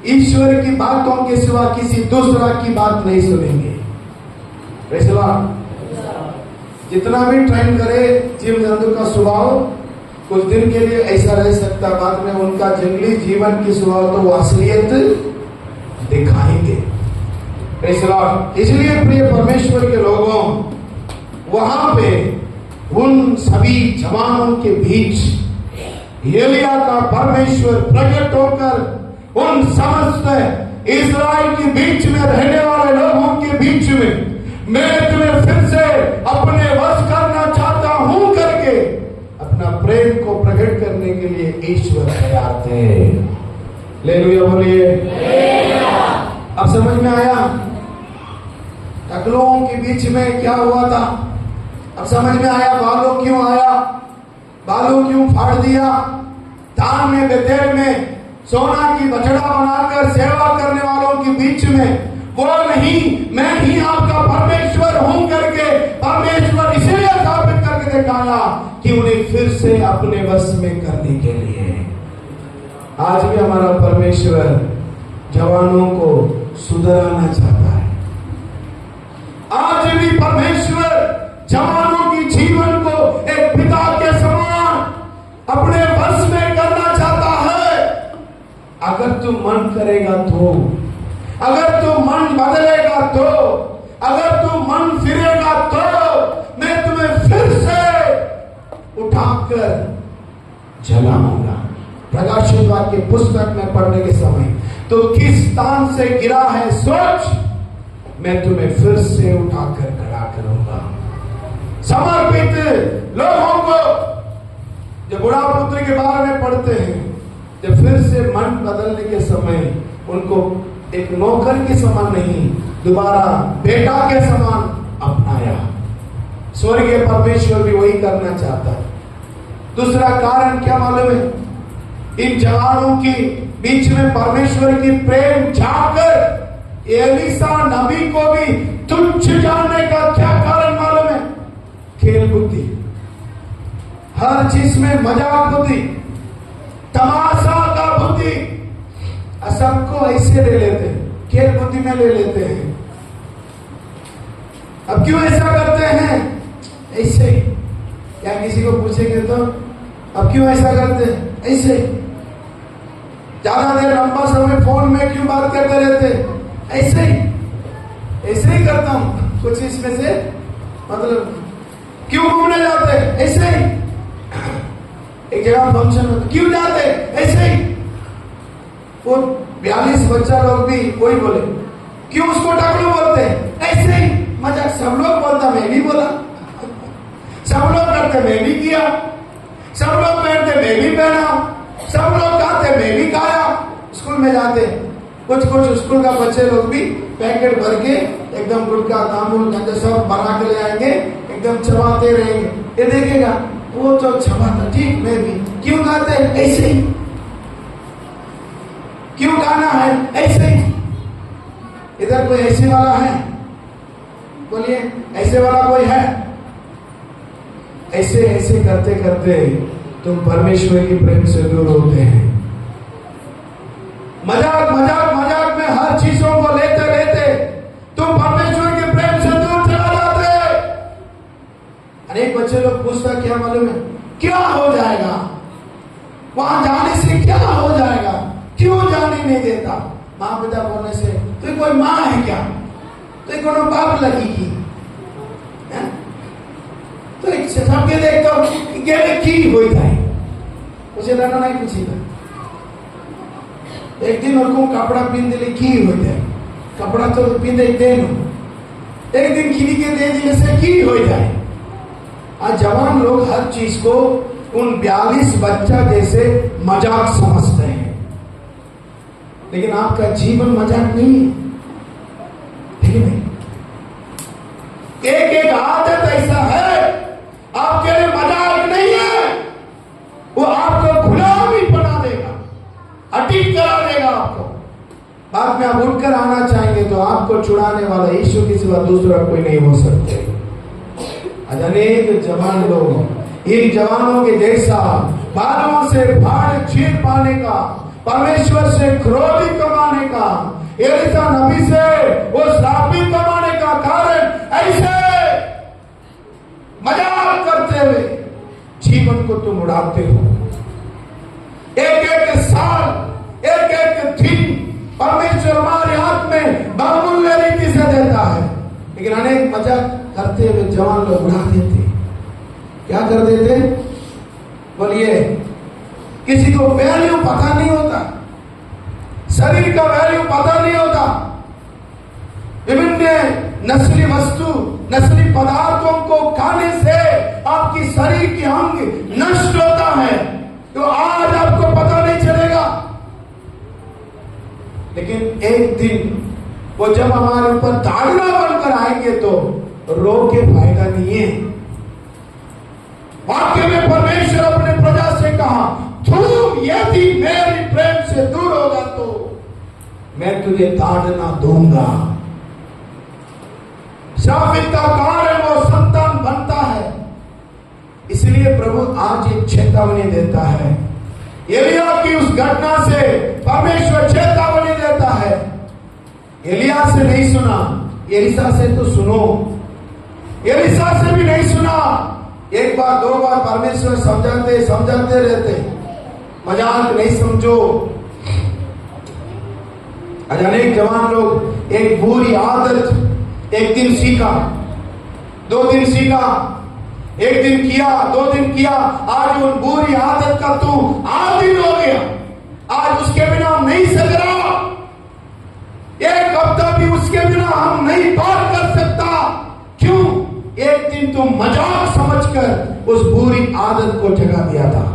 ईश्वर की बातों के सिवा किसी दूसरा की बात नहीं सुनेंगे। जितना भी ट्रेन करे जीव जंतु का स्वभाव कुछ दिन के लिए ऐसा रह सकता, बाद में उनका जंगली जीवन की स्वभाव तो वो असलियत दिखाएंगे। इसलिए प्रिय परमेश्वर के लोगों, वहां पे उन सभी जवानों के बीच एलिया का परमेश्वर प्रकट होकर उन समस्त इज़राइल के बीच में रहने वाले लोगों के बीच में मैं तुम्हें फिर से अपने वश करना चाहता हूं करके अपना प्रेम को प्रकट करने के लिए ईश्वर तैयार थे। हालेलुया बोलिए। अब समझ में आया टकलों के बीच में क्या हुआ था? अब समझ में आया बालों क्यों आया, बालों क्यों फाड़ दिया। दान में बेतेल में सोना की बछड़ा बनाकर सेवा करने वालों के बीच में वो नहीं, मैं ही आपका परमेश्वर हूं करके परमेश्वर इसलिए स्थापित करके दिखाया कि उन्हें फिर से अपने वश में करने के लिए। आज भी हमारा परमेश्वर जवानों को सुधराना चाहता है। आज भी परमेश्वर जवानों की जीवन को एक पिता के समान अपने वश में करना चाहता है। अगर तू मन करेगा तो, अगर तू मन बदलेगा तो, अगर तू मन फिरेगा तो मैं तुम्हें फिर से उठाकर जलाऊंगा। प्रकाशित वाक्य पुस्तक में पढ़ने के समय तो किस स्थान से गिरा है सोच, मैं तुम्हें फिर से उठाकर खड़ा करूंगा। समर्पित लोगों को जब बुढ़ा पुत्र के बारे में पढ़ते हैं, जब फिर से मन बदलने के समय उनको एक नौकर के समान नहीं, दोबारा बेटा के समान अपनाया। स्वर्गीय परमेश्वर भी वही करना चाहता है। दूसरा कारण क्या मालूम है? इन जवानों की बीच में परमेश्वर की प्रेम झाकर एलीसा नबी को भी तुच्छ जानने का क्या कारण मालूम है? खेल बुद्धि, हर चीज में मजाक बुद्धि, तमाशा का बुद्धि, सबको ऐसे ले लेते हैं, खेल बुद्धि में ले लेते हैं। अब क्यों ऐसा करते हैं? ऐसे या किसी को पूछेंगे तो अब क्यों ऐसा करते हैं? ऐसे ज्यादा देर लंबा समय फोन में क्यों बात करते रहते? ऐसे ही करता हूं। कुछ इसमें से मतलब क्यों घूमने जाते? ऐसे ही। एक जगह फंक्शन में क्यों जाते? ऐसे ही। वो 42 बच्चा लोग भी वही बोले, क्यों उसको टकलू बोलते? ऐसे ही मजाक। सब लोग बोलता, मैं भी बोला। सब लोग करते, मैं भी किया। सब लोग पहनते, मैं भी पहना। सब लोग खाते, मैं भी खाया। स्कूल में जाते, कुछ स्कूल का बच्चे लोग भी पैकेट भर के एकदम गुटखा तांबूल गंजा सब बना के ले आएंगे, एकदम चबाते रहेंगे। ये देखेगा वो तो चबाता, ठीक मैं भी। क्यों खाते? ऐसे ही। क्यों गाना है? ऐसे ही। इधर कोई ऐसे वाला है? बोलिए, ऐसे वाला कोई है? ऐसे ऐसे करते करते तुम परमेश्वर की प्रेम से दूर होते हैं। मजाक मजाक मजाक में हर चीजों को लेते लेते तुम परमेश्वर के प्रेम से दूर चला जाते। अनेक बच्चे लोग पूछता, क्या मालूम है क्या हो जाएगा वहां जाने से? क्या हो जाएगा? क्यों जाने नहीं देता? माँ पिता बोलने से। तो कोई माँ है क्या? तो कोनो बाप लगी की हैं? तो एक सबके देखता हूँ की हो जाए उसे लगा नहीं कुछ एक दिन और को कपड़ा पहन दिले की हो जाए कपड़ा तो पहन देनो एक दिन किनी के दे दिले से की हो जाए। आज जवान लोग हर चीज को उन 42 बच्चा जैसे मजाक समझते हैं, लेकिन आपका जीवन मजाक नहीं है, ठीक है? एक एक आदत ऐसा है आपके लिए मजाक नहीं है, वो आपको गुलामी बना देगा, अटीक करा देगा आपको। बाद में आप उठकर आना चाहेंगे तो आपको छुड़ाने वाला यीशु के सिवा दूसरा कोई नहीं हो सकते। आज अनेक जवान लोग इन जवानों के जैसा बालों से फाड़ चीर पाने का, परमेश्वर से क्रोधी कमाने का, एलिशा नबी से वो श्रापित कमाने का कारण ऐसे मजाक करते हुए जीवन को तुम उड़ाते हो। एक एक साल एक एक दिन परमेश्वर हमारे हाथ में बहुमूल्य रीति से देता है, लेकिन अनेक मजाक करते हुए जवान लोग उड़ा देते। क्या कर देते? बोलिए, किसी को वैल्यू पता नहीं होता, शरीर का वैल्यू पता नहीं होता, विभिन्न नस्ली वस्तु नस्ली पदार्थों को खाने से आपकी शरीर की अंग नष्ट होता है, तो आज आपको पता नहीं चलेगा, लेकिन एक दिन वो जब हमारे ऊपर ताड़ना बनकर आएंगे तो रो के फायदा नहीं है। वाक्य में परमेश्वर अपने प्रजा से कहा, तुम यदि मेरी प्रेम से दूर होगा तो मैं तुझे ताड़ना दूंगा। श्रापित का कारण वो संतान बनता है, इसलिए प्रभु आज एक चेतावनी देता है। एलिया की उस घटना से परमेश्वर चेतावनी देता है। एलिया से नहीं सुना, एलिशा से तो सुनो। एलिशा से भी नहीं सुना, एक बार दो बार परमेश्वर समझाते रहते, मजाक नहीं समझो। आज अनेक जवान लोग एक बुरी आदत एक दिन सीखा, 2 दिन सीखा, एक दिन किया, 2 दिन किया, आज उन बुरी आदत का तू आदी हो गया, आज उसके बिना हम नहीं सक रहा, एक हफ्ता भी उसके बिना हम नहीं बात कर सकता। क्यों? एक दिन तुम मजाक समझकर उस बुरी आदत को जगा दिया था,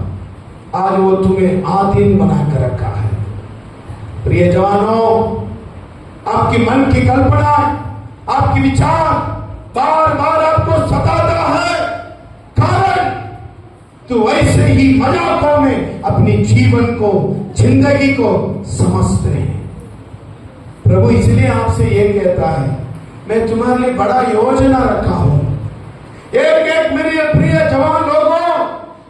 आज वो तुम्हें आदीन बनाकर रखा है। प्रिय जवानों, आपकी मन की कल्पना, आपकी विचार बार बार आपको सताता है, कारण तो वैसे ही मजाकों में अपनी जीवन को, जिंदगी को समझते हैं। प्रभु इसलिए आपसे ये कहता है, मैं तुम्हारे लिए बड़ा योजना रखा हूं। एक एक मेरे प्रिय जवान लोगों,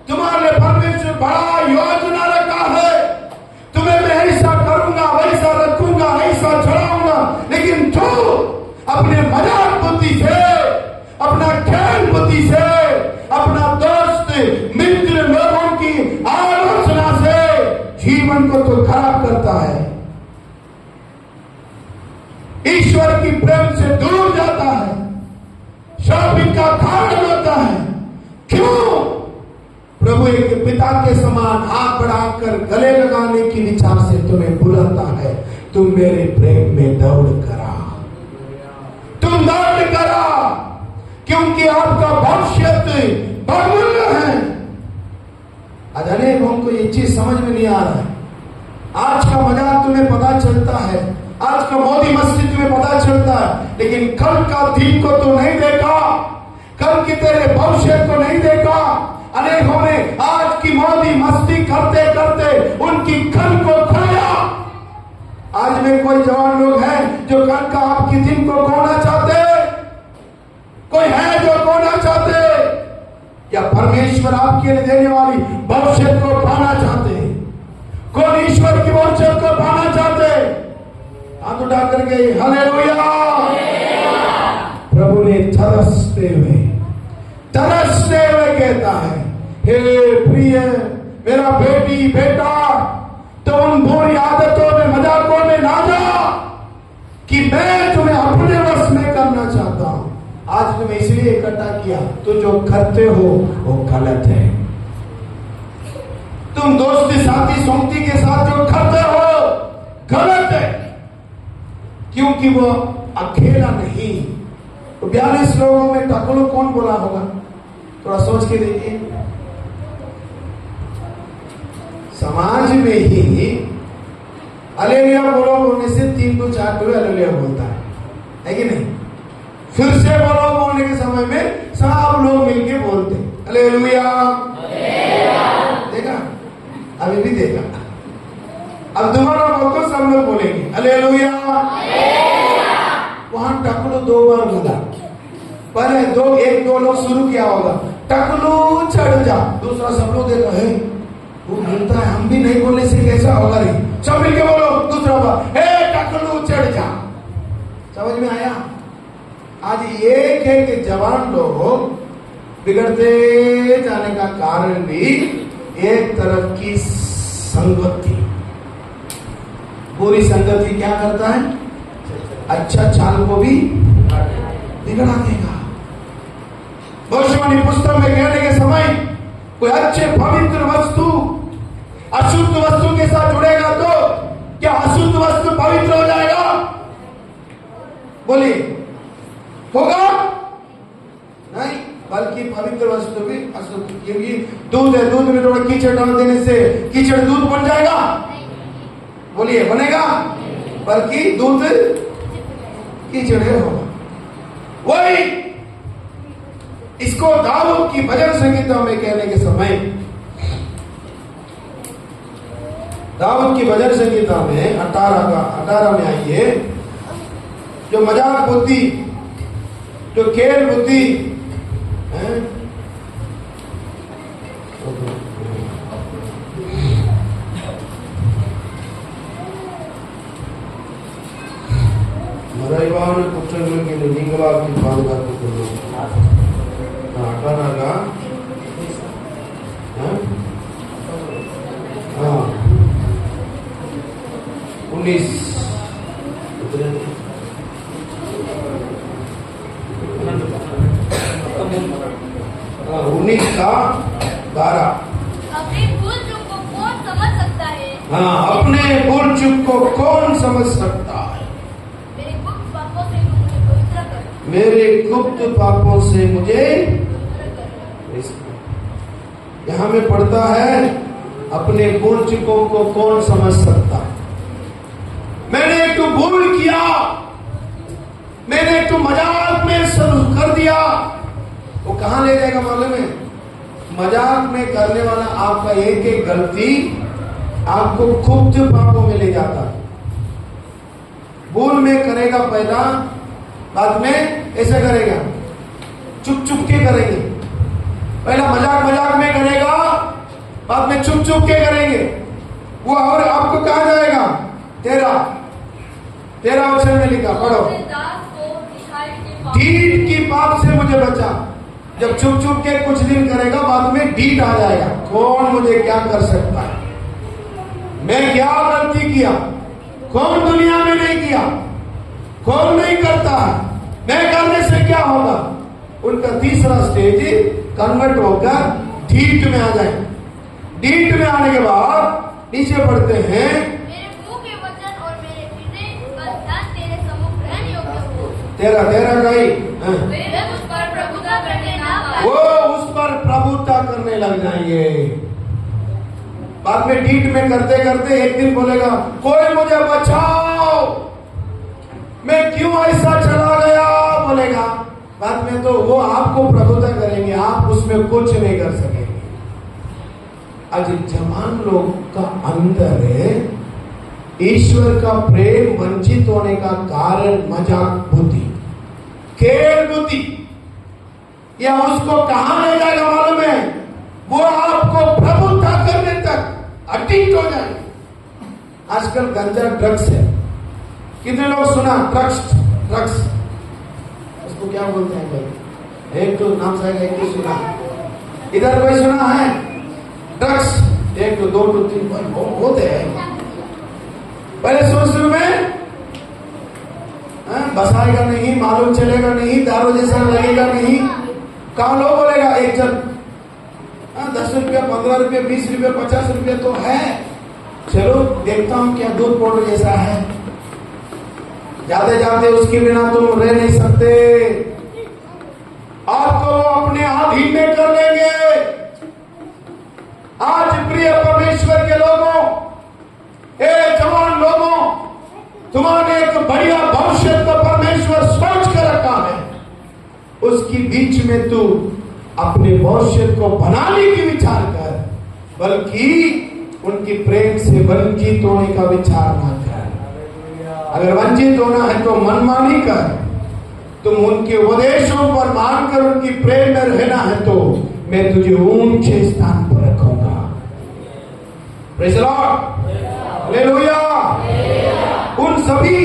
तुम्हारे लिए परमेश्वर बड़ा योजना रखा है। तुम्हें मैं ऐसा करूंगा, वैसा रखूंगा, ऐसा चढ़ाऊंगा, लेकिन तू अपने मजाक बुद्धि से, अपना खेल बुद्धि से, अपना दोस्त मित्र लोगों की आलोचना से जीवन को तो खराब करता है, ईश्वर की प्रेम से दूर जाता है, शापित का कारण होता है। क्यों? प्रभु एक पिता के समान हाथ बढ़ाकर गले लगाने की विचार से तुम्हें बुलाता है, तुम मेरे प्रेम में दौड़ करा, तुम दौड़ करा, क्योंकि आपका भविष्य बहुमूल्य है। आज अनेकों को ये चीज समझ में नहीं आ रहा है। आज का मजाक तुम्हें पता चलता है, आज का मोदी मस्ती तुम्हें पता चलता है, लेकिन कल का दिन को तो नहीं देखा, कल की तेरे भविष्य को नहीं देखा। अनेकों ने आज की मोदी मस्ती करते करते उनकी कल को खोया। आज में कोई जवान लोग हैं जो कल का आपकी दिन को खोना चाहते, कोई है जो खोना चाहते, या परमेश्वर आपके लिए देने वाली भविष्य को पाना चाहते, कौन ईश्वर की भविष्य को पाना चाहते? हाथ उठा करके हालेलुया। प्रभु ने तरसते हुए कहता है, हे प्रिय मेरा बेटी बेटा, तो उन बुरी आदतों में, मजाकों में ना जा कि मैं तुम्हें अपने वश में कर इकट्ठा किया, तो जो करते हो वो गलत है। तुम दोस्ती साथी सोंगती के साथ जो करते हो गलत है, क्योंकि वो अकेला नहीं। तो 42 लोगों में टकलू कौन बोला होगा? थोड़ा सोच के देखिए। समाज में ही हालेलुया बोलो बोलने से 3 को 4 को हालेलुया बोलता है कि नहीं? फिर से बोलो बोलने के समय में सब लोग मिलके बोलते हालेलुया। देखा, अभी भी देखा। अब दोबारा बोल तो सब लोग बोलेंगे हालेलुया। वहां टकलू 2 बार बोला। पहले 1-2 लोग शुरू किया होगा, टकलू चढ़ जा। दूसरा सब लोग देखा है वो बोलता है, हम भी नहीं बोलने से कैसा होगा रे? सब मिलके बोलो दूसरा बार, हे टकलू चढ़ जा। समझ में आया? आज एक है कि जवान लोग बिगड़ते जाने का कारण भी एक तरफ की संगति। बुरी संगति क्या करता है? अच्छा चाल को भी बिगड़ा देगा। भविष्यवाणी पुस्तक में कहने के समय कोई अच्छे पवित्र वस्तु अशुद्ध वस्तु के साथ जुड़ेगा तो क्या अशुद्ध वस्तु पवित्र हो जाएगा? बोलिए, होगा नहीं, बल्कि पवित्र वस्तु भी अशुद्ध। क्योंकि दूध है, दूध में थोड़ा कीचड़ डाल देने से कीचड़ दूध बन जाएगा? बोलिए, बनेगा? बल्कि दूध कीचड़ होगा। वही इसको दाऊद की भजन संगीता में कहने के समय, दाऊद की भजन संगीता में 18 में आइए, जो मजाक बुद्धि, जो खेल बुद्धि है, மறைவான குற்றங்களுக்கு என்று நீங்களாக்கி பாதுகாத்துக் கொள்ளும். 19 का 12। अपनी भूल चूक को कौन समझ सकता है? हाँ, अपने भूल चूक को कौन समझ सकता है? मेरे गुप्त पापों से मुझे यहां में पढ़ता है, अपने भूल चूकों को कौन समझ सकता है? मैंने एक तो भूल किया, मैंने एक तो मजाक में शुरू कर दिया, वो कहां ले जाएगा मालूम है? मजाक में करने वाला आपका एक एक गलती आपको गुप्त पापों में ले जाता है। भूल में करेगा पहला, बाद में ऐसे करेगा, चुप चुप के करेंगे। पहला मजाक में करेगा, बाद में चुप चुप के करेंगे। वो और आपको कहा जाएगा? 13 अक्षर में लिखा, पढ़ो। ढीठ की पाप से मुझे बचा। जब चुप चुप के कुछ दिन करेगा, बाद में ढीठ आ जाएगा, कौन मुझे क्या कर सकता है? मैं क्या गलती किया? कौन दुनिया में नहीं किया? कौन नहीं करता है? मैं करने से क्या होगा? उनका तीसरा स्टेज कन्वर्ट होकर ढीठ में आ जाए। ढीठ में आने के बाद नीचे पढ़ते हैं, मेरे मुंह के वचन और मेरे हृदय का ध्यान तेरे सम्मुख ग्रहण योग्य हो। 13 का ही वे उस पर प्रभुता करने ना पाए। वो उस पर प्रभुता करने लग जाएंगे। बाद में ढीठ में करते करते एक दिन बोलेगा, कोई मुझे बचाओ, मैं क्यों ऐसा चला गया बोलेगा। बाद में तो वो आपको प्रभुता करेंगे, आप उसमें कुछ नहीं कर सकेंगे। आज जवान लोग का अंदर ईश्वर का प्रेम वंचित होने का कारण मजाक बुद्धि, खेल बुद्धि, या उसको कहां ले जाएगा मालूम है? वो आपको प्रभुता करने तक अडिक्ट हो जाएगा। आजकल गंजा ड्रग्स है, कितने लोग सुना? ड्रग्स उसको क्या बोलते हैं भाई? एक तो नाम से एक तो सुना, इधर कोई सुना है? ड्रग्स 1 2 2 3 होते हैं। पहले शुरू में बसाएगा नहीं, मालूम चलेगा नहीं, दारू जैसा लगेगा नहीं, कहा लोग बोलेगा एक जन 10 रुपया, 15 रुपया, 20 रुपया, 50 रुपया तो है, चलो देखता हूं क्या दूध पाउडर जैसा है। जाते जाते उसके बिना तुम रह नहीं सकते, आपको वो अपने अधीन में कर लेंगे। आज प्रिय परमेश्वर के लोगों, जवान लोगों, तुम्हारे एक बढ़िया भविष्य तो परमेश्वर सोच कर रखा है, उसकी बीच में तू अपने भविष्य को बनाने की विचार कर, बल्कि उनकी प्रेम से वंचित होने का विचार न कर। अगर वंचित होना है तो मनमानी कर, तुम उनके उपदेशों पर मानकर उनकी प्रेम में रहना है तो मैं तुझे ऊंचे स्थान पर रखूंगा। Praise the Lord, hallelujah. उन सभी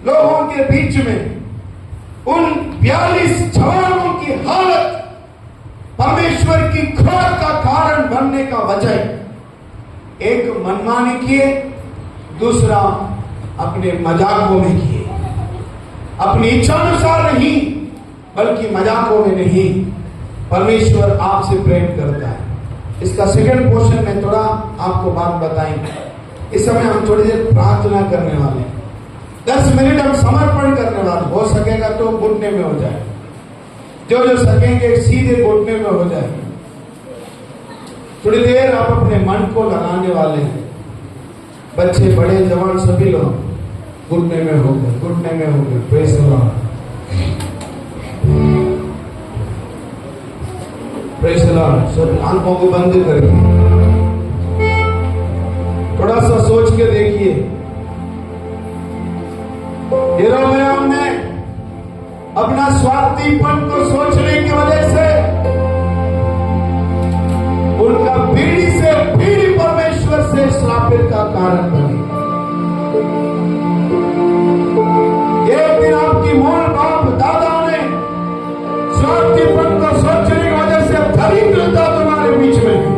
लोगों के बीच में उन 42 जवानों की हालत परमेश्वर की क्रोध का कारण बनने का वजह, एक मनमानी किए, दूसरा अपने मजाकों में किए, अपनी इच्छा अनुसार नहीं बल्कि मजाकों में नहीं। परमेश्वर आपसे प्रेम करता है। इसका सेकंड पोर्शन में थोड़ा आपको बात बताएंगे। इस समय हम थोड़ी देर प्रार्थना करने वाले हैं, 10 मिनट हम समर्पण करने वाले। हो सकेगा तो घुटने में हो जाए, जो सकेंगे सीधे घुटने में हो जाए। थोड़ी देर आप अपने मन को लगाने वाले हैं। बच्चे, बड़े, जवान सभी लोग घुटने में हो गए, घुटने में हो गए। Praise the Lord, praise the Lord. सब आंखों को बंद करें, थोड़ा सा सोच के देखिए। यरोबयाम ने अपना स्वार्थीपन को सोचने की वजह से उनका पीढ़ी से पीढ़ी परमेश्वर से श्रापित का कारण बनी। एक दिन आपकी मूल बाप दादा ने स्वार्थीपन को सोचने की वजह से दरिद्रता तुम्हारे बीच में है,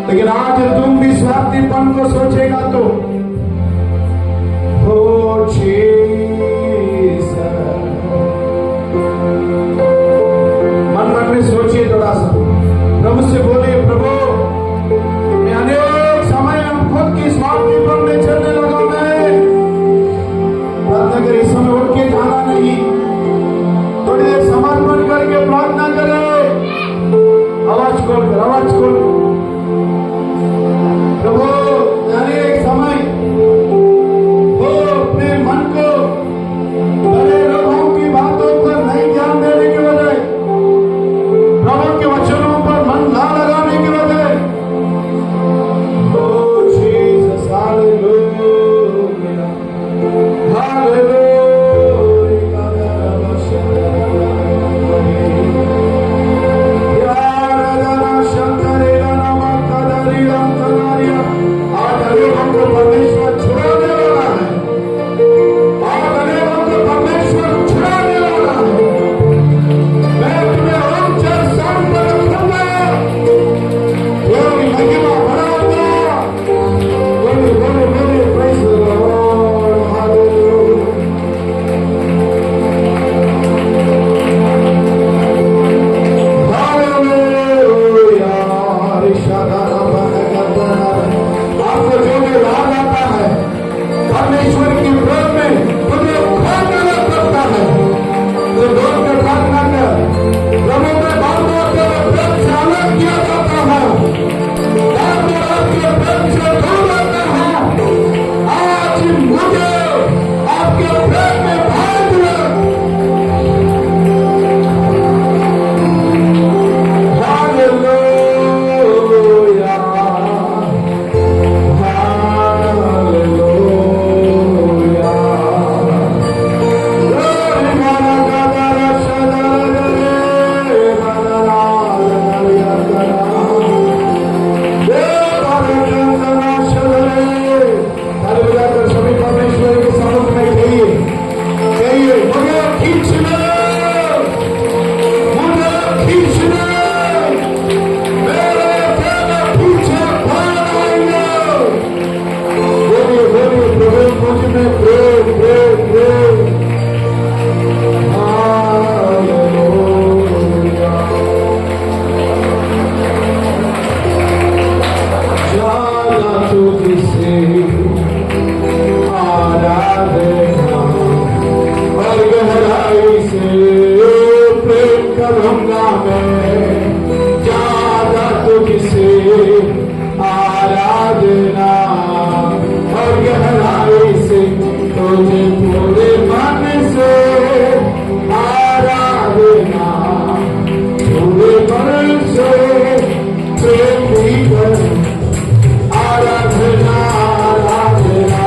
लेकिन आज तुम भी स्वार्थीपन को सोचेगा तो हो मन में सोचिए थोड़ा सा, प्रभु से बोलिए, प्रभु मैं अनेक समय हम खुद की स्वार्थीपन में चलने लगा। मैं प्रार्थना करें, इस समय उठ के जाना नहीं, थोड़ी देर समर्पण करके प्रार्थना करें। आवाज खोल, आवाज खोल। प्रभु अनेक समय तुझसे आराधना और गहराई से प्रेम करूंगा मैं, ज्यादा तुझसे आराधना और गहराई से तुझे पूरे मन से आराधना, पूरे मन से प्रेम भी कर आराधना आराधना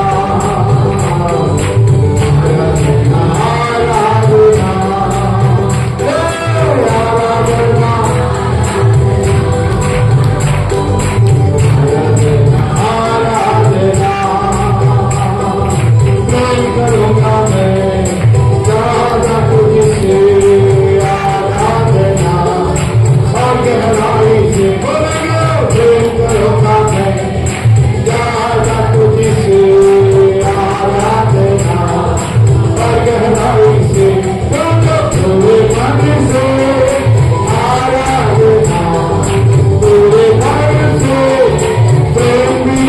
आराधना आराधना आराधना आराधना प्रेम करूंगा मैं ज्यादा तुझसे आराधना और गहराई से बोलेंगे प्रेम करूंगा मैं ज्यादा तुझसे आराधना और गहराई से पूरे मन से आराधना, पूरे मन से प्रेम भी